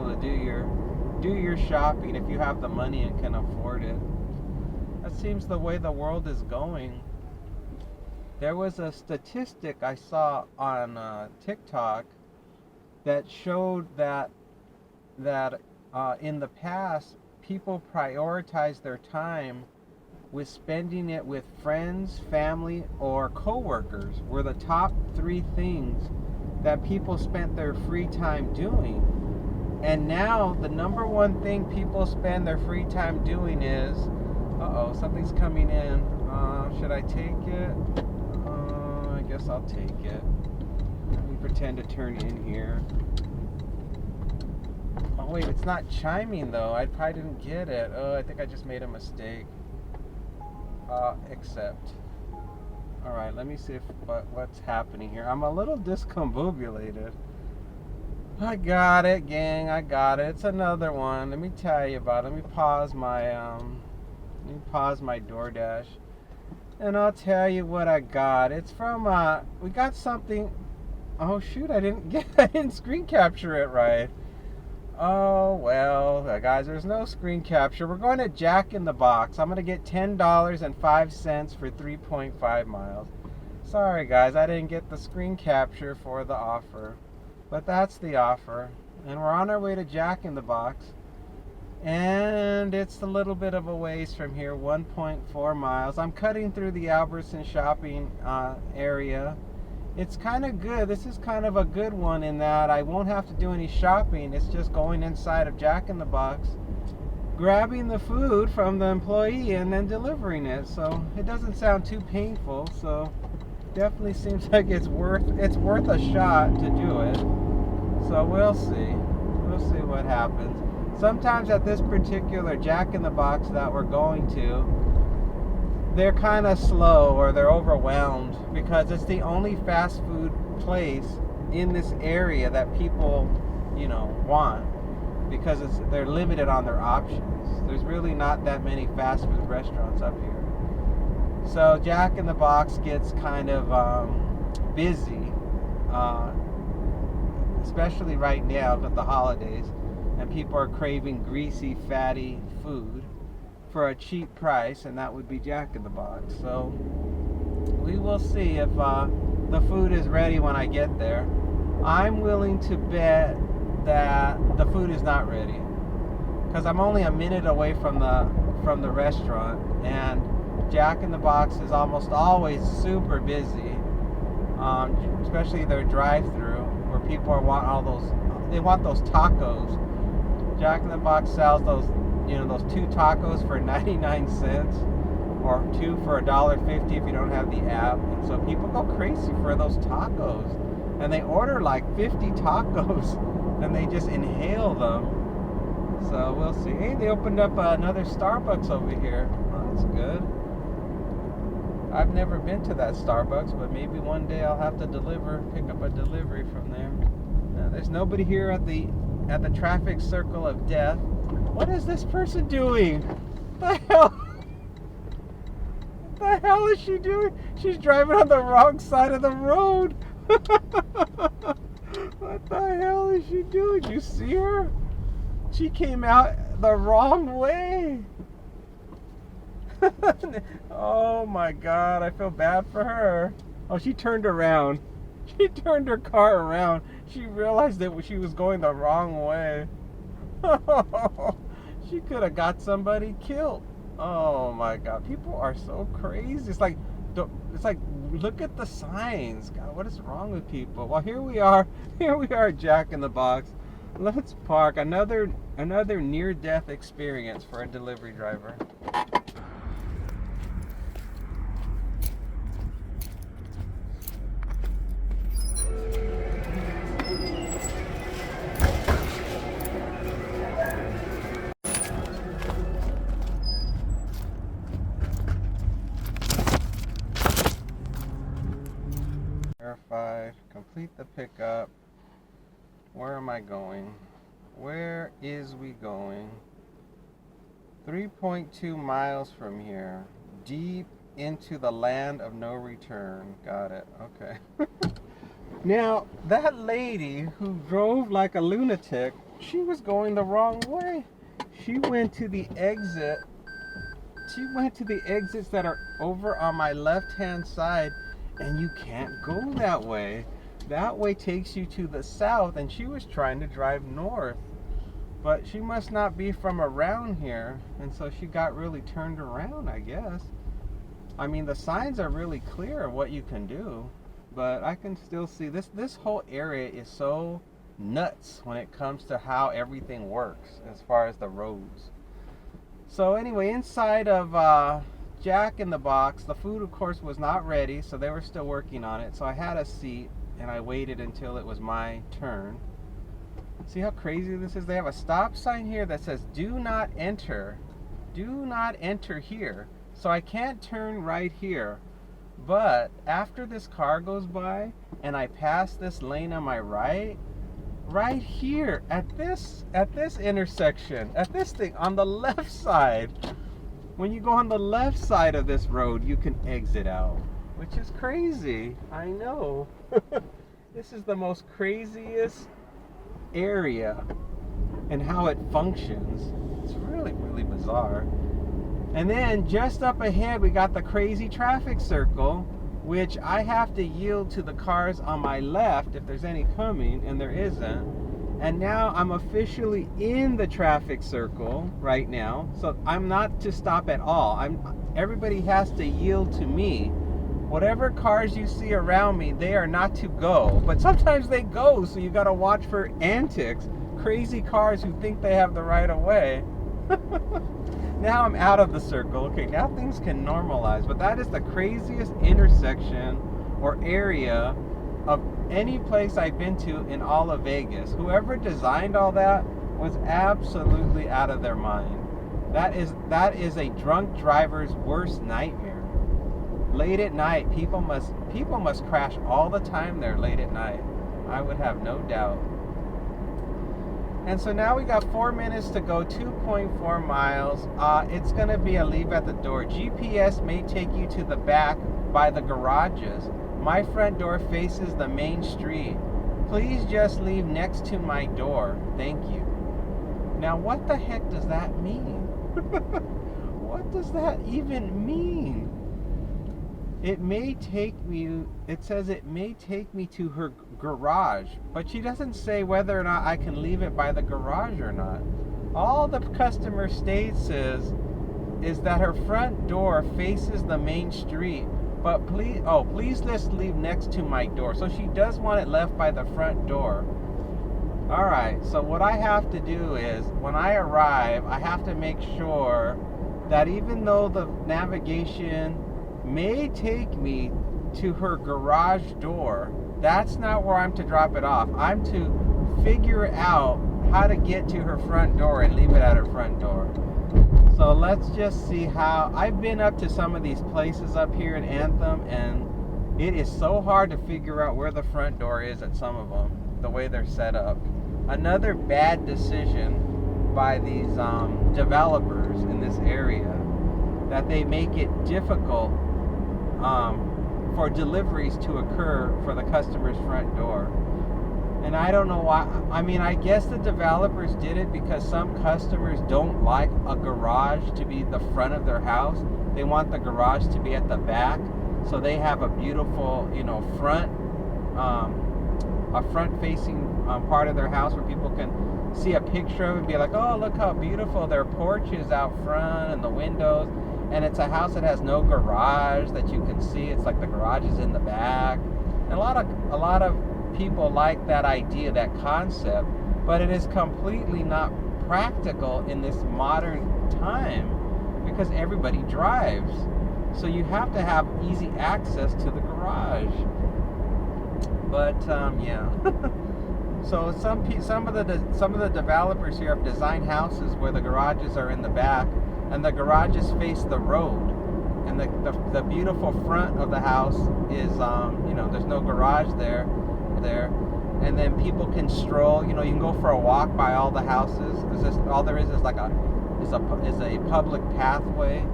to do your shopping if you have the money and can afford it. That seems the way the world is going. There was a statistic I saw on TikTok that showed that in the past, people prioritize their time with spending it with friends, family, or coworkers were the top 3 things that people spent their free time doing. And now the number 1 thing people spend their free time doing is, something's coming in. Should I take it? I guess I'll take it. Let me pretend to turn in here. Oh wait, it's not chiming though. I probably didn't get it. I think I just made a mistake. Accept. Alright, let me see what's happening here. I'm a little discombobulated. I got it, gang. I got it. It's another one. Let me tell you about it. Let me pause my DoorDash. And I'll tell you what I got. It's from we got something. Oh shoot, I didn't screen capture it right. Oh, well, guys, there's no screen capture. We're going to Jack in the Box. I'm going to get $10.05 for 3.5 miles. Sorry, guys, I didn't get the screen capture for the offer. But that's the offer. and we're on our way to Jack in the Box. And it's a little bit of a ways from here, 1.4 miles. I'm cutting through the Albertson shopping area. It's kind of good. This is kind of a good one in that I won't have to do any shopping. It's just going inside of Jack in the Box, grabbing the food from the employee and then delivering it. So it doesn't sound too painful. So definitely seems like it's worth a shot to do it. So we'll see. We'll see what happens. Sometimes at this particular Jack in the Box that we're going to, they're kind of slow or they're overwhelmed because it's the only fast food place in this area that people, want, because they're limited on their options. There's really not that many fast food restaurants up here. So Jack in the Box gets kind of busy, especially right now with the holidays. And people are craving greasy, fatty food for a cheap price, and that would be Jack in the Box. So we will see if the food is ready when I get there. I'm willing to bet that the food is not ready because I'm only a minute away from the restaurant, and Jack in the Box is almost always super busy, especially their drive-through where people want those tacos. Jack in the Box sells those 2 tacos for 99 cents or 2 for $1.50 if you don't have the app. And so people go crazy for those tacos, and they order like 50 tacos and they just inhale them. So we'll see. Hey, they opened up another Starbucks over here. Oh, that's good. I've never been to that Starbucks, but maybe one day I'll have to pick up a delivery from there. Now, there's nobody here at the traffic circle of death. What is this person doing? The hell? What the hell is she doing? She's driving on the wrong side of the road. What the hell is she doing? You see her? She came out the wrong way. Oh my God, I feel bad for her. Oh, she turned around. She turned her car around. She realized that she was going the wrong way. She could have got somebody killed. Oh my God, people are so crazy. It's like, look at the signs. God, what is wrong with people? Well, here we are at Jack in the Box. Let's park. Another near-death experience for a delivery driver. Verified. Complete the pickup. Where am I going? Where is we going? 3.2 miles from here. Deep into the land of no return. Got it. Okay. Now, that lady who drove like a lunatic, she was going the wrong way. She went to the exit. She went to the exits that are over on my left-hand side, and you can't go that way. That way takes you to the south, and she was trying to drive north. But she must not be from around here, and so she got really turned around, I guess. I mean, the signs are really clear of what you can do, but I can still see this whole area is so nuts when it comes to how everything works as far as the roads. So anyway, inside of Jack in the Box, the food of course was not ready, so they were still working on it. So I had a seat and I waited until it was my turn. See how crazy this is? They have a stop sign here that says do not enter. Do not enter here. So I can't turn right here. But after this car goes by and I pass this lane on my right here at this intersection, at this thing on the left side, when you go on the left side of this road, you can exit out, which is crazy. I know. This is the most craziest area and how it functions. It's really, really bizarre. And then just up ahead, we got the crazy traffic circle, which I have to yield to the cars on my left if there's any coming, and there isn't. And now I'm officially in the traffic circle right now. So I'm not to stop at all. Everybody has to yield to me. Whatever cars you see around me, they are not to go. But sometimes they go, so you got to watch for antics. Crazy cars who think they have the right of way. Now I'm out of the circle. Okay, now things can normalize. But that is the craziest intersection or area of any place I've been to in all of Vegas. Whoever designed all that was absolutely out of their mind. That is a drunk driver's worst nightmare. Late at night, people must crash all the time there late at night. I would have no doubt. And so now we got 4 minutes to go, 2.4 miles. It's going to be a leave at the door. GPS may take you to the back by the garages. My front door faces the main street. Please just leave next to my door. Thank you. Now, what the heck does that mean? What does that even mean? It says it may take me to her garage, but she doesn't say whether or not I can leave it by the garage or not. All the customer states is that her front door faces the main street, but please just leave next to my door. So she does want it left by the front door. All right, so what I have to do is, when I arrive, I have to make sure that even though the navigation may take me to her garage door, that's not where I'm to drop it off. I'm to figure out how to get to her front door and leave it at her front door. So let's just see how. I've been up to some of these places up here in Anthem, and it is so hard to figure out where the front door is at some of them, the way they're set up. Another bad decision by these developers in this area, that they make it difficult for deliveries to occur for the customer's front door. And I don't know why. I mean, I guess the developers did it because some customers don't like a garage to be the front of their house. They want the garage to be at the back. So they have a beautiful, front, a front-facing part of their house where people can see a picture of it and be like, oh, look how beautiful their porch is out front and the windows. And it's a house that has no garage that you can see. It's like the garage is in the back. And a lot of people like that idea, that concept, but it is completely not practical in this modern time because everybody drives. So you have to have easy access to the garage. But yeah. So some of the developers here have designed houses where the garages are in the back and the garages face the road, and the beautiful front of the house is there's no garage there, and then people can stroll. You can go for a walk by all the houses. All there is like a public pathway,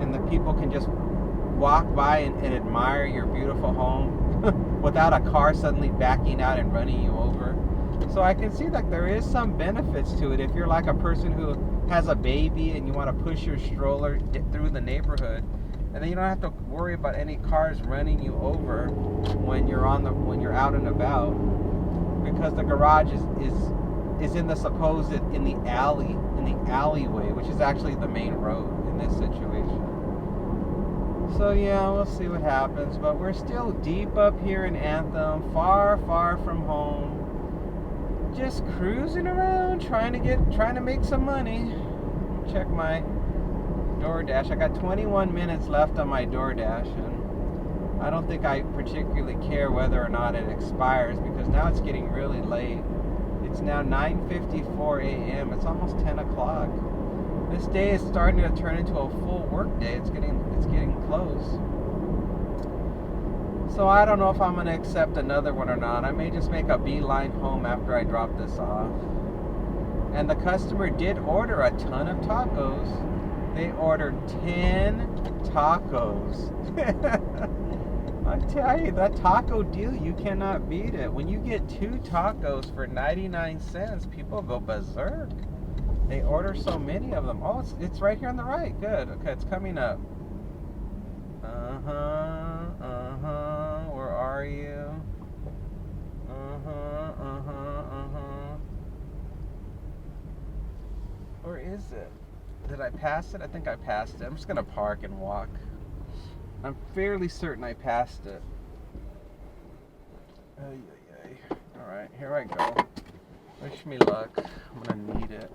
and the people can just walk by and admire your beautiful home without a car suddenly backing out and running you over. So I can see that there is some benefits to it if you're like a person who has a baby and you want to push your stroller through the neighborhood, and then you don't have to worry about any cars running you over when you're out and about, because the garage is in the alleyway, which is actually the main road in this situation. So yeah, we'll see what happens, but we're still deep up here in Anthem, far from home. Just cruising around, trying to make some money. Check my DoorDash. I got 21 minutes left on my DoorDash, and I don't think I particularly care whether or not it expires because now it's getting really late. It's now 9:54 a.m. It's almost 10 o'clock. This day is starting to turn into a full work day. It's getting close. So I don't know if I'm going to accept another one or not. I may just make a beeline home after I drop this off. And the customer did order a ton of tacos. They ordered 10 tacos. I tell you, that taco deal, you cannot beat it. When you get 2 tacos for 99 cents, people go berserk. They order so many of them. Oh, it's right here on the right. Good. Okay, it's coming up. Where are you? is it? Did I pass it? I think I passed it. I'm just gonna park and walk. I'm fairly certain I passed it. Alright, here I go. Wish me luck. I'm gonna need it.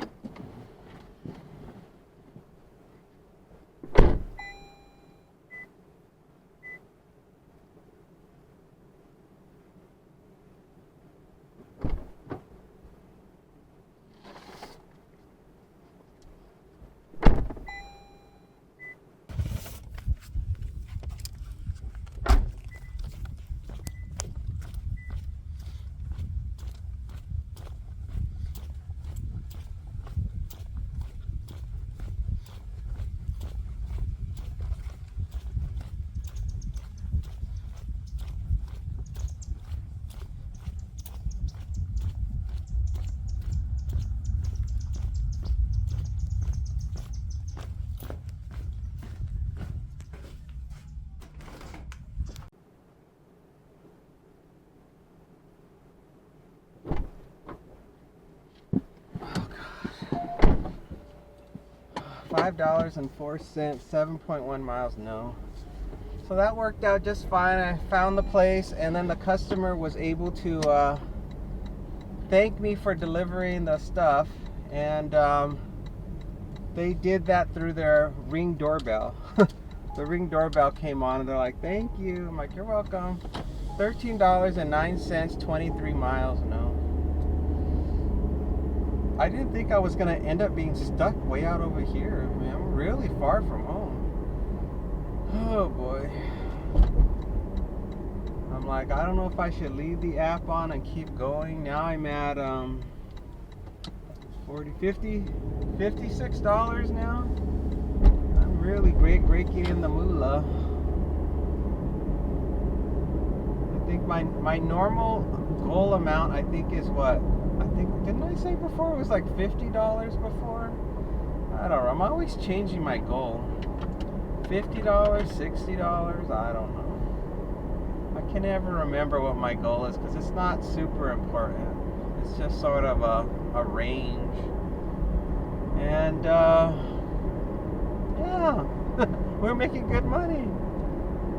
$5.04, 7.1 miles, no. So that worked out just fine. I found the place, and then the customer was able to thank me for delivering the stuff, and they did that through their Ring doorbell. The Ring doorbell came on, and they're like, thank you. I'm like, you're welcome. $13.09, 23 miles, no. I didn't think I was going to end up being stuck way out over here. I mean, I'm really far from home. Oh boy. I'm like, I don't know if I should leave the app on and keep going. Now I'm at $56 now. I'm really raking in the moolah. I think my normal goal amount, I think, is what? Didn't I say before it was like $50 before? I don't know. I'm always changing my goal. $50, $60, I don't know. I can never remember what my goal is because it's not super important. It's just sort of a range. And yeah, we're making good money.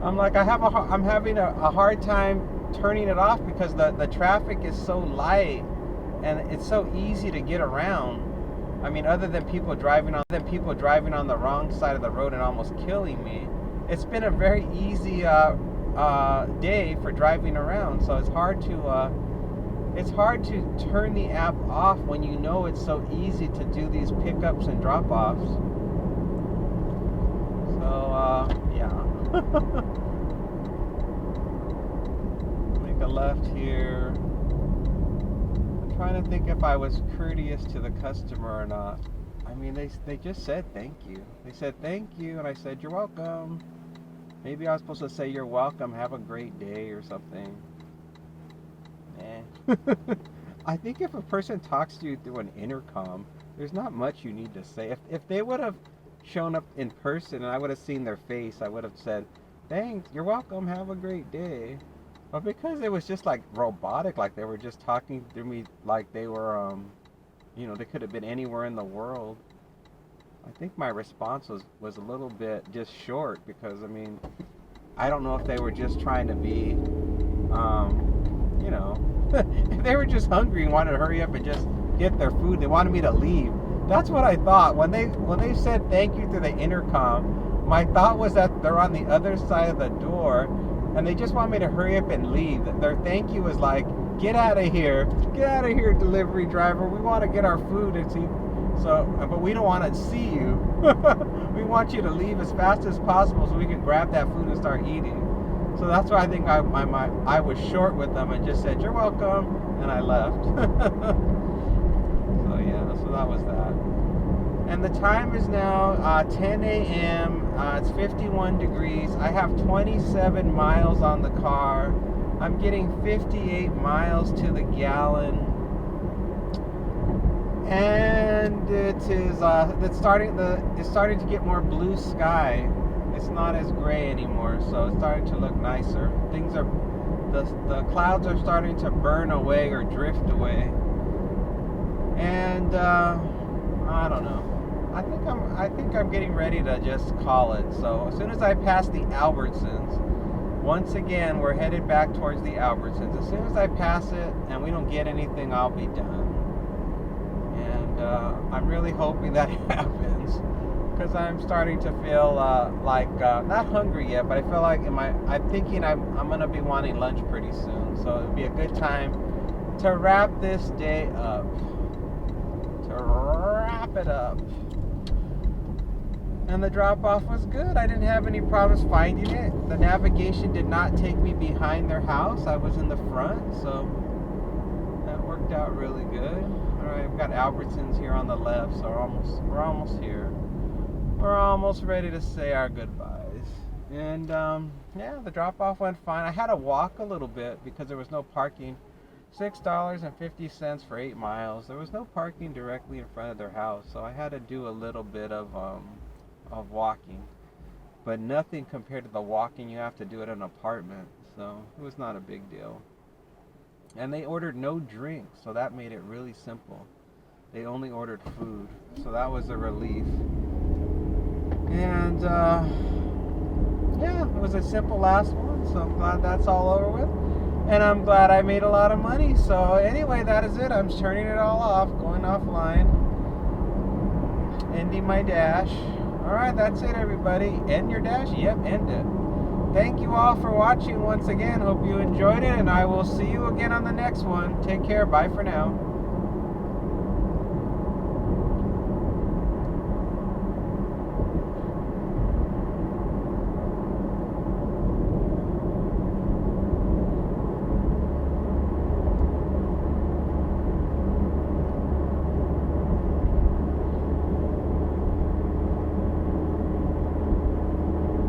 I'm like, I'm having a hard time turning it off because the traffic is so light. And it's so easy to get around. I mean, other than people driving on the wrong side of the road and almost killing me, it's been a very easy day for driving around. So it's hard to turn the app off when you know it's so easy to do these pickups and drop-offs. So yeah. Make a left here. Trying to think if I was courteous to the customer or not. I mean, they just said thank you. They said thank you, and I said you're welcome. Maybe I was supposed to say you're welcome, have a great day or something. I think if a person talks to you through an intercom, there's not much you need to say. If they would have shown up in person and I would have seen their face, I would have said thanks, you're welcome, have a great day. But because it was just like robotic, like they were just talking through me like they were, they could have been anywhere in the world. I think my response was a little bit just short because, I mean, I don't know if they were just trying to be, if they were just hungry and wanted to hurry up and just get their food, they wanted me to leave. That's what I thought. When they said thank you through the intercom, my thought was that they're on the other side of the door and they just want me to hurry up and leave. Their thank you was like, get out of here, delivery driver. We want to get our food and see. So, but we don't want to see you. We want you to leave as fast as possible so we can grab that food and start eating. So that's why I think I was short with them and just said, you're welcome, and I left. So yeah, so that was that. And the time is now 10 a.m. It's 51 degrees. I have 27 miles on the car. I'm getting 58 miles to the gallon. And it's starting to get more blue sky. It's not as gray anymore, so it's starting to look nicer. The clouds are starting to burn away or drift away. And I don't know. I think I'm getting ready to just call it. So as soon as I pass the Albertsons, once again we're headed back towards the Albertsons. As soon as I pass it and we don't get anything, I'll be done. And I'm really hoping that happens, because I'm starting to feel like not hungry yet, but I feel like I'm thinking I'm gonna be wanting lunch pretty soon. So it'd be a good time to wrap this day up. To wrap it up. And the drop-off was good. I didn't have any problems finding it. The navigation did not take me behind their house. I was in the front, so that worked out really good. All right, we've got Albertsons here on the left, so we're almost here. We're almost ready to say our goodbyes. And yeah, the drop-off went fine. I had to walk a little bit because there was no parking. $6.50 for 8 miles. There was no parking directly in front of their house, so I had to do a little bit of walking, but nothing compared to the walking you have to do at an apartment, so it was not a big deal. And they ordered no drinks, so that made it really simple. They only ordered food, so that was a relief. And yeah, it was a simple last one, so I'm glad that's all over with, and I'm glad I made a lot of money. So anyway, that is it. I'm turning it all off, going offline, ending my dash. Alright, that's it, everybody. End your dash? Yep, end it. Thank you all for watching once again. Hope you enjoyed it, and I will see you again on the next one. Take care. Bye for now.